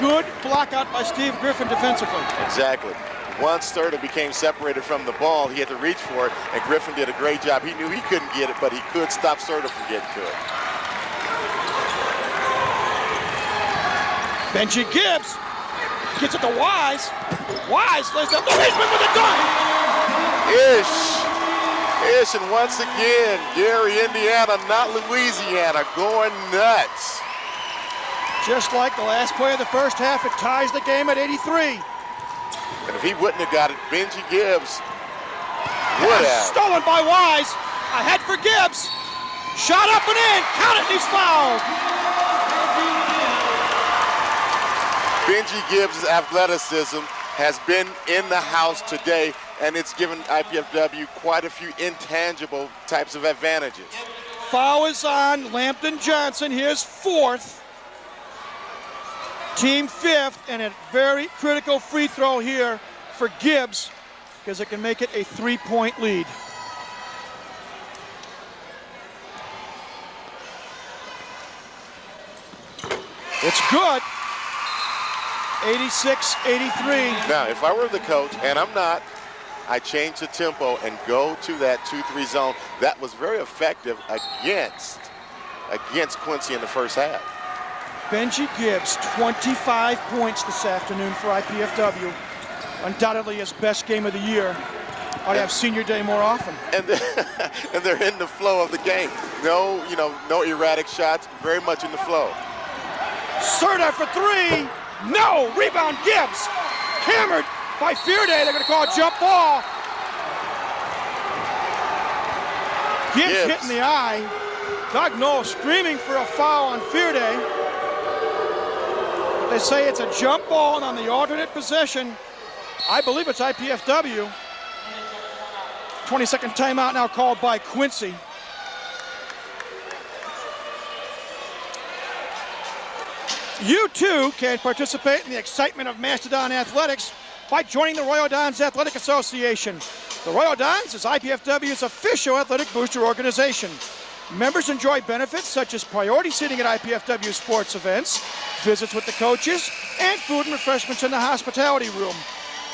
Good block out by Steve Griffin defensively. Exactly. Once Serta became separated from the ball, he had to reach for it, and Griffin did a great job. He knew he couldn't get it, but he could stop Serta from getting to it. Benji Gibbs gets it to Wise. Wise lays up the Richmond with a dunk. Ish, and once again, Gary, Indiana, not Louisiana, going nuts. Just like the last play of the first half, it ties the game at 83. And if he wouldn't have got it, Benji Gibbs would have. Stolen by Wise. Ahead for Gibbs. Shot up and in. Count it, he's fouled. Benji Gibbs' athleticism has been in the house today, and it's given IPFW quite a few intangible types of advantages. Foul is on Lampton Johnson, his fourth. Team fifth, and a very critical free throw here for Gibbs because it can make it a 3-point lead. It's good. 86-83. Now, if I were the coach, and I'm not, I change the tempo and go to that 2-3 zone. That was very effective against Quincy in the first half. Benji Gibbs, 25 points this afternoon for IPFW. Undoubtedly his best game of the year. Ought to have senior day more often. And they're in the flow of the game. No erratic shots, very much in the flow. Serta for three. No, rebound Gibbs. Hammered by Fearday. They're going to call a jump ball. Gibbs hit in the eye. Doug Knoll screaming for a foul on Fearday. They say it's a jump ball, and on the alternate possession, I believe it's IPFW. 20-second timeout now called by Quincy. You too can participate in the excitement of Mastodon athletics by joining the Royal Dons Athletic Association. The Royal Dons is IPFW's official athletic booster organization. Members enjoy benefits such as priority seating at IPFW sports events, visits with the coaches, and food and refreshments in the hospitality room.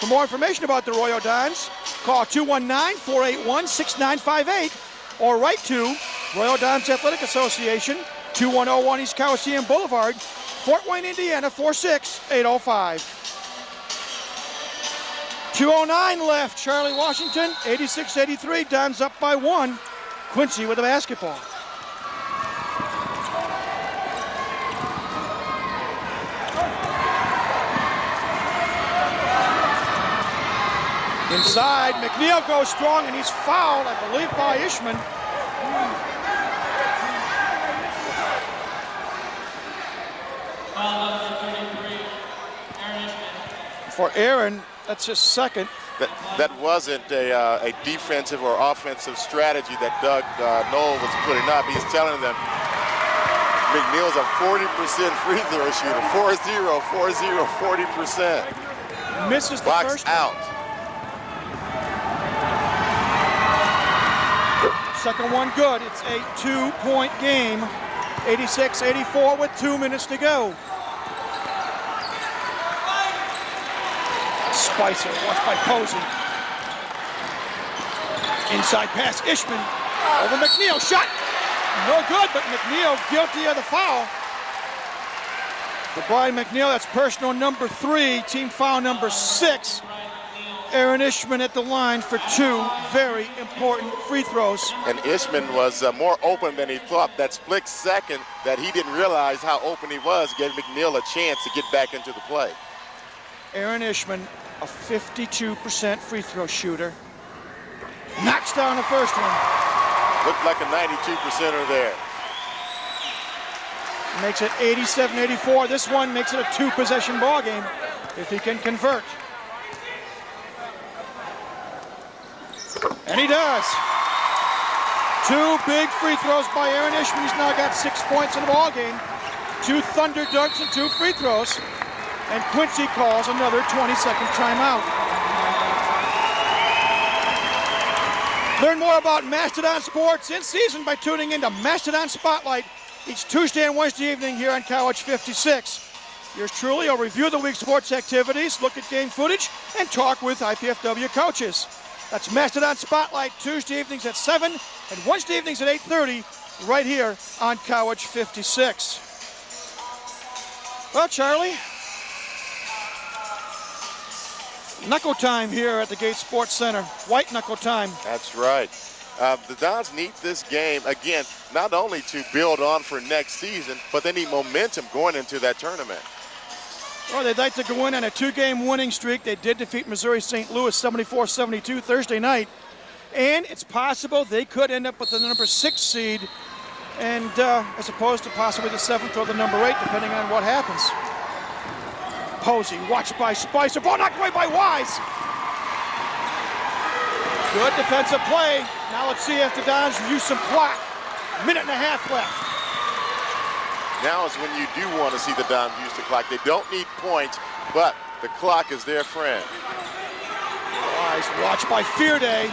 For more information about the Royal Dons, call 219-481-6958 or write to Royal Dons Athletic Association, 2101 East Coliseum Boulevard, Fort Wayne, Indiana, 46805. 2:09 left. Charlie Washington, 86-83. Dons up by 1. Quincy with the basketball. Inside, McNeil goes strong, and he's fouled, I believe, by Ishman. For Aaron, that's his second. That wasn't a defensive or offensive strategy that Doug Knoll was putting up. He's telling them McNeil's a 40% free throw shooter. 4-0, 40%. Misses the Box first out. Second one good. It's a 2-point game. 86-84 with 2 minutes to go. Spicer, watched by Posey. Inside pass, Ishman. Over McNeil, shot. No good, but McNeil guilty of the foul. For Brian McNeil, that's personal number 3, team foul number 6. Aaron Ishman at the line for 2 very important free throws. And Ishman was more open than he thought. That split second that he didn't realize how open he was gave McNeil a chance to get back into the play. Aaron Ishman, a 52% free throw shooter. Knocks down the first one. Looked like a 92%er there. Makes it 87-84. This one makes it a 2-possession ball game if he can convert. And he does. 2 big free throws by Aaron Ishman. He's now got 6 points in the ball game. 2 thunder dunks and 2 free throws. And Quincy calls another 20-second timeout. Learn more about Mastodon Sports in season by tuning into Mastodon Spotlight each Tuesday and Wednesday evening here on College 56. Yours truly will review the week's sports activities, look at game footage, and talk with IPFW coaches. That's Mastodon Spotlight Tuesday evenings at 7 and Wednesday evenings at 8:30 right here on College 56. Well, Charlie, knuckle time here at the Gates Sports Center. White knuckle time. That's right. The Dons need this game, again, not only to build on for next season, but they need momentum going into that tournament. Well, they'd like to go in on a 2-game winning streak. They did defeat Missouri St. Louis 74-72 Thursday night. And it's possible they could end up with the number 6 seed, and as opposed to possibly the 7th or the number 8, depending on what happens. Posey, watched by Spicer. Ball knocked away by Wise. Good defensive play. Now let's see if the Dons use some clock. 1.5 minutes left. Now is when you do want to see the Dons use the clock. They don't need points, but the clock is their friend. Wise, watched by Fearday.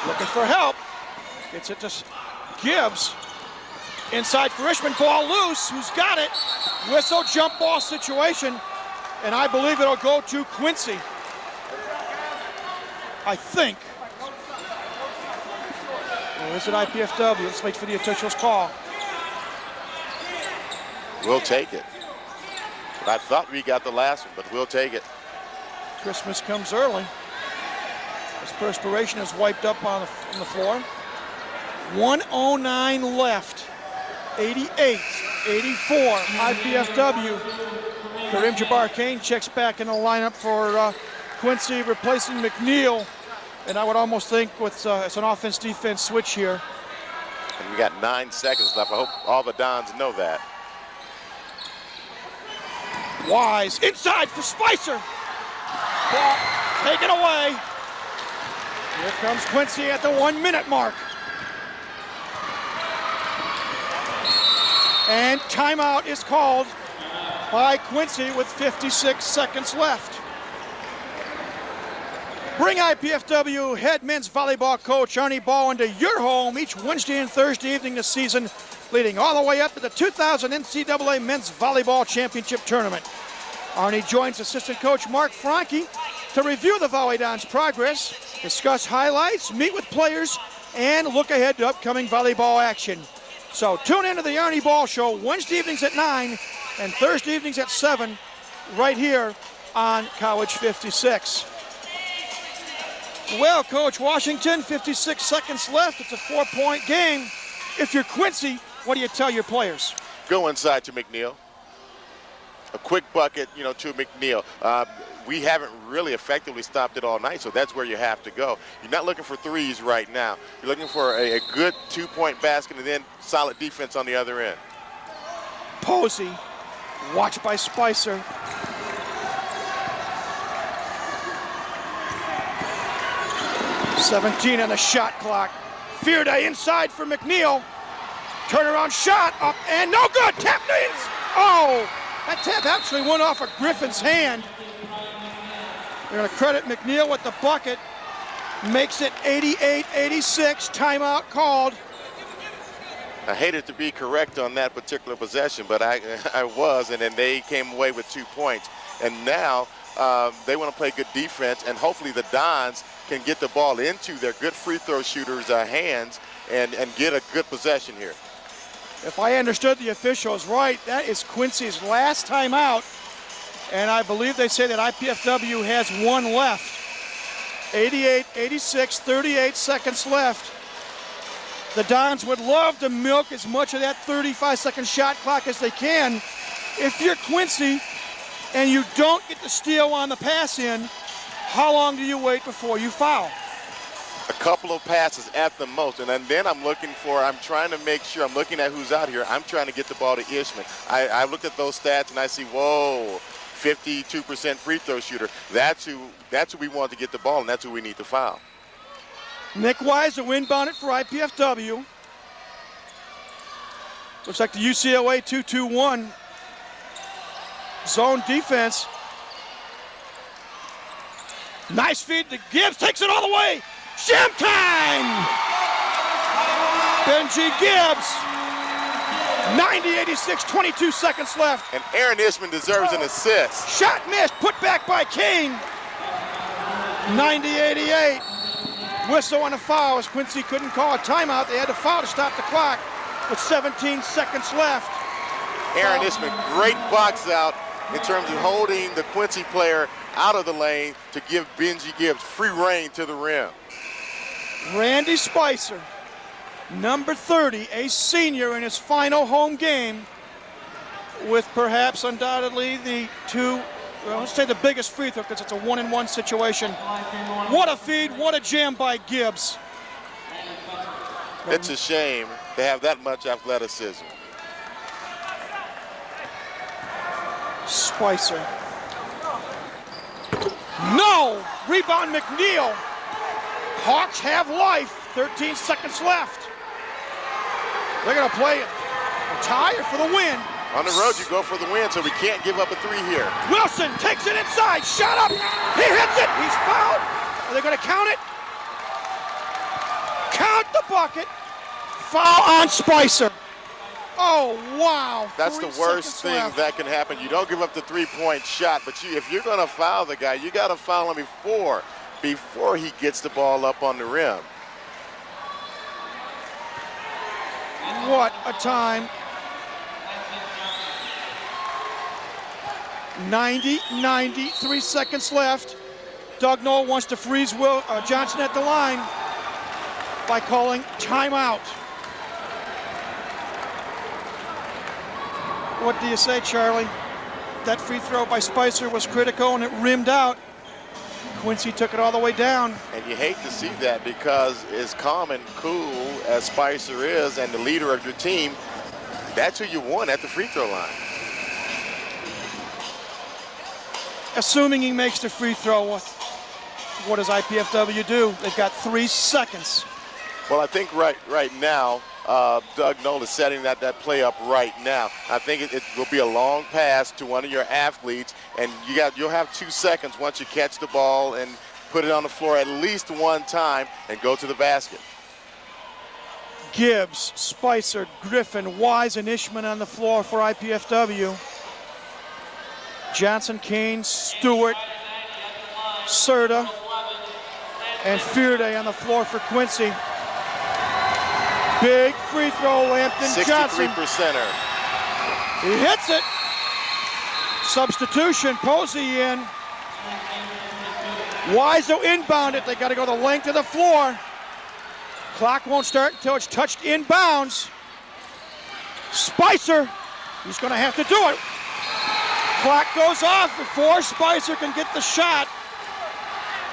Looking for help. Gets it to Gibbs. Inside for Ishman, ball loose. Who's got it? Whistle, jump ball situation. And I believe it'll go to Quincy. I think. Or is it IPFW? Let's wait for the official's call. We'll take it. But I thought we got the last one, but we'll take it. Christmas comes early. As perspiration is wiped up on the floor. 1:09 left. 88-84 IPFW. Kareem Jabbar-Kane checks back in the lineup for Quincy, replacing McNeil. And I would almost think with it's an offense-defense switch here. And we got 9 seconds left. I hope all the Dons know that. Wise inside for Spicer. Ball taken away. Here comes Quincy at the 1-minute mark. And timeout is called by Quincy with 56 seconds left. Bring IPFW head men's volleyball coach Arnie Ball into your home each Wednesday and Thursday evening this season, leading all the way up to the 2000 NCAA Men's Volleyball Championship Tournament. Arnie joins assistant coach Mark Franke to review the Volley Dons' progress, discuss highlights, meet with players, and look ahead to upcoming volleyball action. So tune into the Arnie Ball Show Wednesday evenings at 9 and Thursday evenings at 7 right here on College 56. Well, Coach Washington, 56 seconds left. It's a 4-point game. If you're Quincy, what do you tell your players? Go inside to McNeil. A quick bucket, to McNeil. We haven't really effectively stopped it all night, so that's where you have to go. You're not looking for threes right now. You're looking for a good 2-point basket and then solid defense on the other end. Posey, watched by Spicer. .17 on the shot clock. Fearday inside for McNeil. Turnaround shot up and no good. Tap names. Oh, that tap actually went off of Griffin's hand. We're going to credit McNeil with the bucket. Makes it 88-86. Timeout called. I hated to be correct on that particular possession, but I was, and then they came away with 2 points. And now they want to play good defense, and hopefully the Dons can get the ball into their good free throw shooters' hands and get a good possession here. If I understood the officials right, that is Quincy's last timeout. And I believe they say that IPFW has one left. 88-86, 38 seconds left. The Dons would love to milk as much of that 35-second shot clock as they can. If you're Quincy and you don't get the steal on the pass in, how long do you wait before you foul? A couple of passes at the most, and then I'm trying to make sure, I'm looking at who's out here. I'm trying to get the ball to Ishman. I looked at those stats and I see, whoa, 52% free throw shooter. That's who we want to get the ball, and that's who we need to foul. Nick Wise will inbound it for IPFW. Looks like the UCLA 2-2-1 zone defense. Nice feed to Gibbs, takes it all the way. Jam time! Benji Gibbs. 90-86, 22 seconds left. And Aaron Ishman deserves an assist. Shot missed, put back by Kane. 90-88. Whistle on a foul as Quincy couldn't call a timeout. They had to foul to stop the clock with 17 seconds left. Aaron Ishman, great box out in terms of holding the Quincy player out of the lane to give Benji Gibbs free reign to the rim. Randy Spicer, number 30, a senior in his final home game, with perhaps undoubtedly the let's say the biggest free throw because it's a 1-and-1 situation. What a feed, what a jam by Gibbs. It's a shame to have that much athleticism. Spicer. No! Rebound McNeil. Hawks have life. 13 seconds left. They're going to play it a tie or for the win. On the road, you go for the win, so we can't give up a three here. Wilson takes it inside. Shot up. He hits it. He's fouled. Are they going to count it? Count the bucket. Foul on Spicer. Oh, wow. That's the worst thing that can happen. You don't give up the three-point shot, but if you're going to foul the guy, you got to foul him before he gets the ball up on the rim. What a time. 90, 3 seconds left. Doug Noll wants to freeze Johnson at the line by calling timeout. What do you say, Charlie? That free throw by Spicer was critical and it rimmed out. Quincy took it all the way down. And you hate to see that because as calm and cool as Spicer is and the leader of your team, that's who you want at the free throw line. Assuming he makes the free throw, what does IPFW do? They've got 3 seconds. Well, I think right now, Doug Noll is setting that play up right now. I think it will be a long pass to one of your athletes, and you'll have 2 seconds once you catch the ball and put it on the floor at least one time and go to the basket. Gibbs, Spicer, Griffin, Wise, and Ishman on the floor for IPFW. Johnson, Kane, Stewart, Serta, and Fearday on the floor for Quincy. Big free throw, Lampton 63%er. He hits it. Substitution, Posey in. Wiseau inbound it. They got to go the length of the floor. Clock won't start until it's touched inbounds. Spicer, he's going to have to do it. Clock goes off before Spicer can get the shot.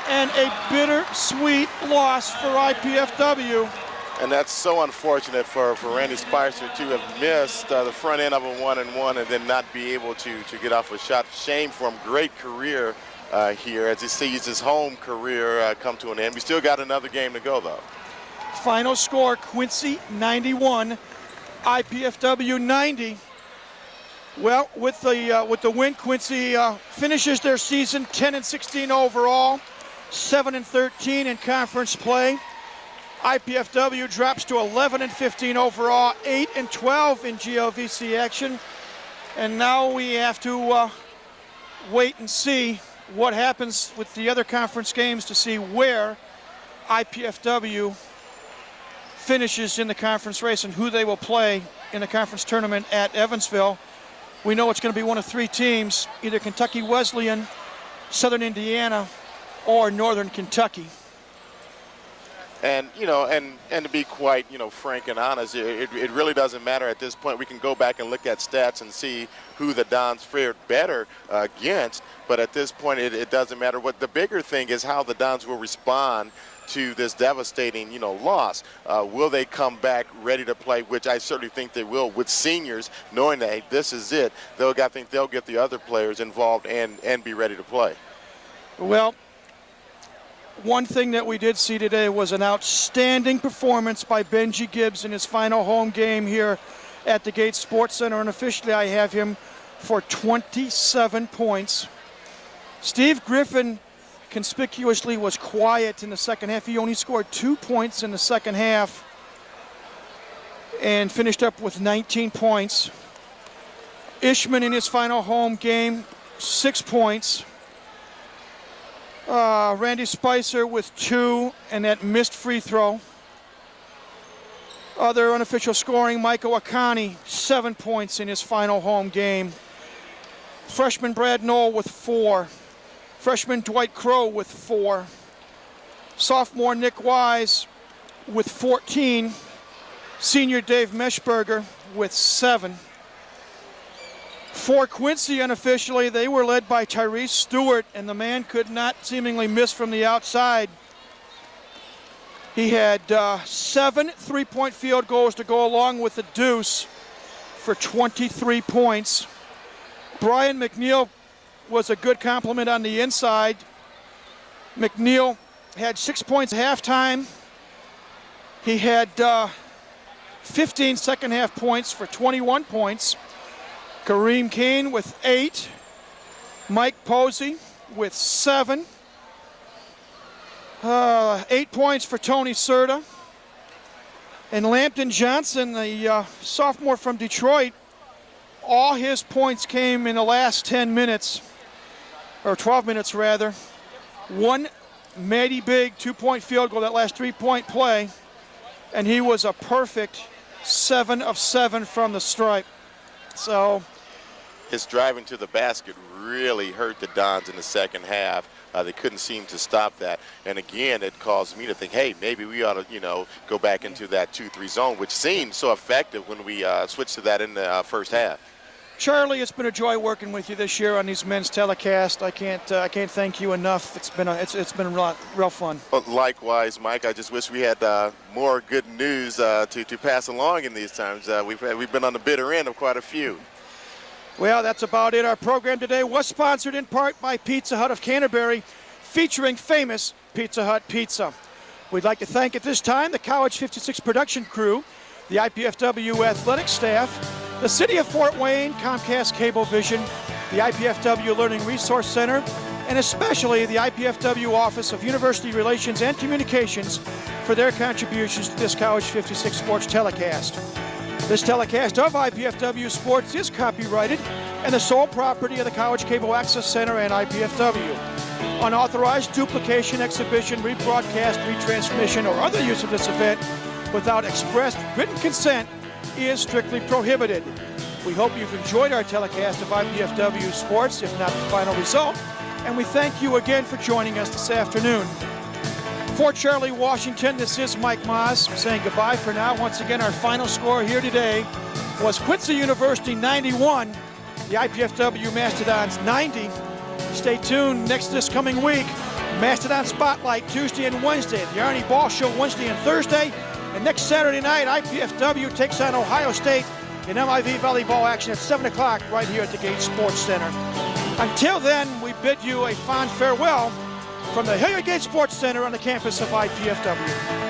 And a bittersweet loss for IPFW. And that's so unfortunate for Randy Spicer to have missed the front end of a 1-and-1 and then not be able to get off a shot. Shame for him. Great career here as he sees his home career come to an end. We still got another game to go, though. Final score, Quincy 91, IPFW 90. Well, with the win, Quincy finishes their season 10-16 overall, 7-13 in conference play. IPFW drops to 11-15 overall, 8-12 in GLVC action. And now we have to wait and see what happens with the other conference games to see where IPFW finishes in the conference race and who they will play in the conference tournament at Evansville. We know it's going to be one of three teams, either Kentucky Wesleyan, Southern Indiana, or Northern Kentucky. And, you know, and to be quite, frank and honest, it really doesn't matter at this point. We can go back and look at stats and see who the Dons fared better against. But at this point, it doesn't matter. What the bigger thing is how the Dons will respond to this devastating, loss. Will they come back ready to play, which I certainly think they will, with seniors, knowing that, hey, this is it. I think they'll get the other players involved and be ready to play. Well, one thing that we did see today was an outstanding performance by Benji Gibbs in his final home game here at the Gates Sports Center, and officially I have him for 27 points. Steve Griffin conspicuously was quiet in the second half. He only scored 2 points in the second half and finished up with 19 points. Ishman in his final home game, 6 points. Randy Spicer with 2 and that missed free throw. Other unofficial scoring, Michael Akani, 7 points in his final home game. Freshman Brad Knoll with 4. Freshman Dwight Crow with 4. Sophomore Nick Wise with 14. Senior Dave Meschberger with 7. For Quincy, unofficially, they were led by Tyrese Stewart, and the man could not seemingly miss from the outside. He had 7 3-point field goals to go along with the deuce for 23 points. Brian McNeil was a good compliment on the inside. McNeil had 6 points at halftime. He had 15 second half points for 21 points. Kareem Kane with 8. Mike Posey with 7. 8 points for Tony Serta. And Lampton Johnson, the sophomore from Detroit, all his points came in the last 10 minutes, or 12 minutes rather. One mighty big 2-point field goal, that last 3-point play, and he was a perfect 7 of 7 from the stripe. So his driving to the basket really hurt the Dons in the second half. They couldn't seem to stop that. And again, it caused me to think, hey, maybe we ought to, go back into that 2-3 zone, which seemed so effective when we switched to that in the first half. Charlie, it's been a joy working with you this year on these men's telecasts. I can't thank you enough. It's been real fun. Well, likewise, Mike. I just wish we had more good news to pass along in these times. We've been on the bitter end of quite a few. Well, that's about it. Our program today was sponsored in part by Pizza Hut of Canterbury, featuring famous Pizza Hut pizza. We'd like to thank at this time the College 56 production crew, the IPFW athletic staff, the City of Fort Wayne, Comcast Cablevision, the IPFW Learning Resource Center, and especially the IPFW Office of University Relations and Communications for their contributions to this College 56 sports telecast. This telecast of IPFW Sports is copyrighted and the sole property of the College Cable Access Center and IPFW. Unauthorized duplication, exhibition, rebroadcast, retransmission, or other use of this event without express written consent is strictly prohibited. We hope you've enjoyed our telecast of IPFW Sports. If not the final result, and we thank you again for joining us this afternoon. For Charlie Washington, this is Mike Maas saying goodbye for now. Once again, our final score here today was Quincy University 91, the IPFW Mastodons 90. Stay tuned next this coming week. Mastodon Spotlight Tuesday and Wednesday. The Arnie Ball Show Wednesday and Thursday. And next Saturday night, IPFW takes on Ohio State in MIV volleyball action at 7 o'clock right here at the Gate Sports Center. Until then, we bid you a fond farewell from the Hilliard Gate Sports Center on the campus of IPFW.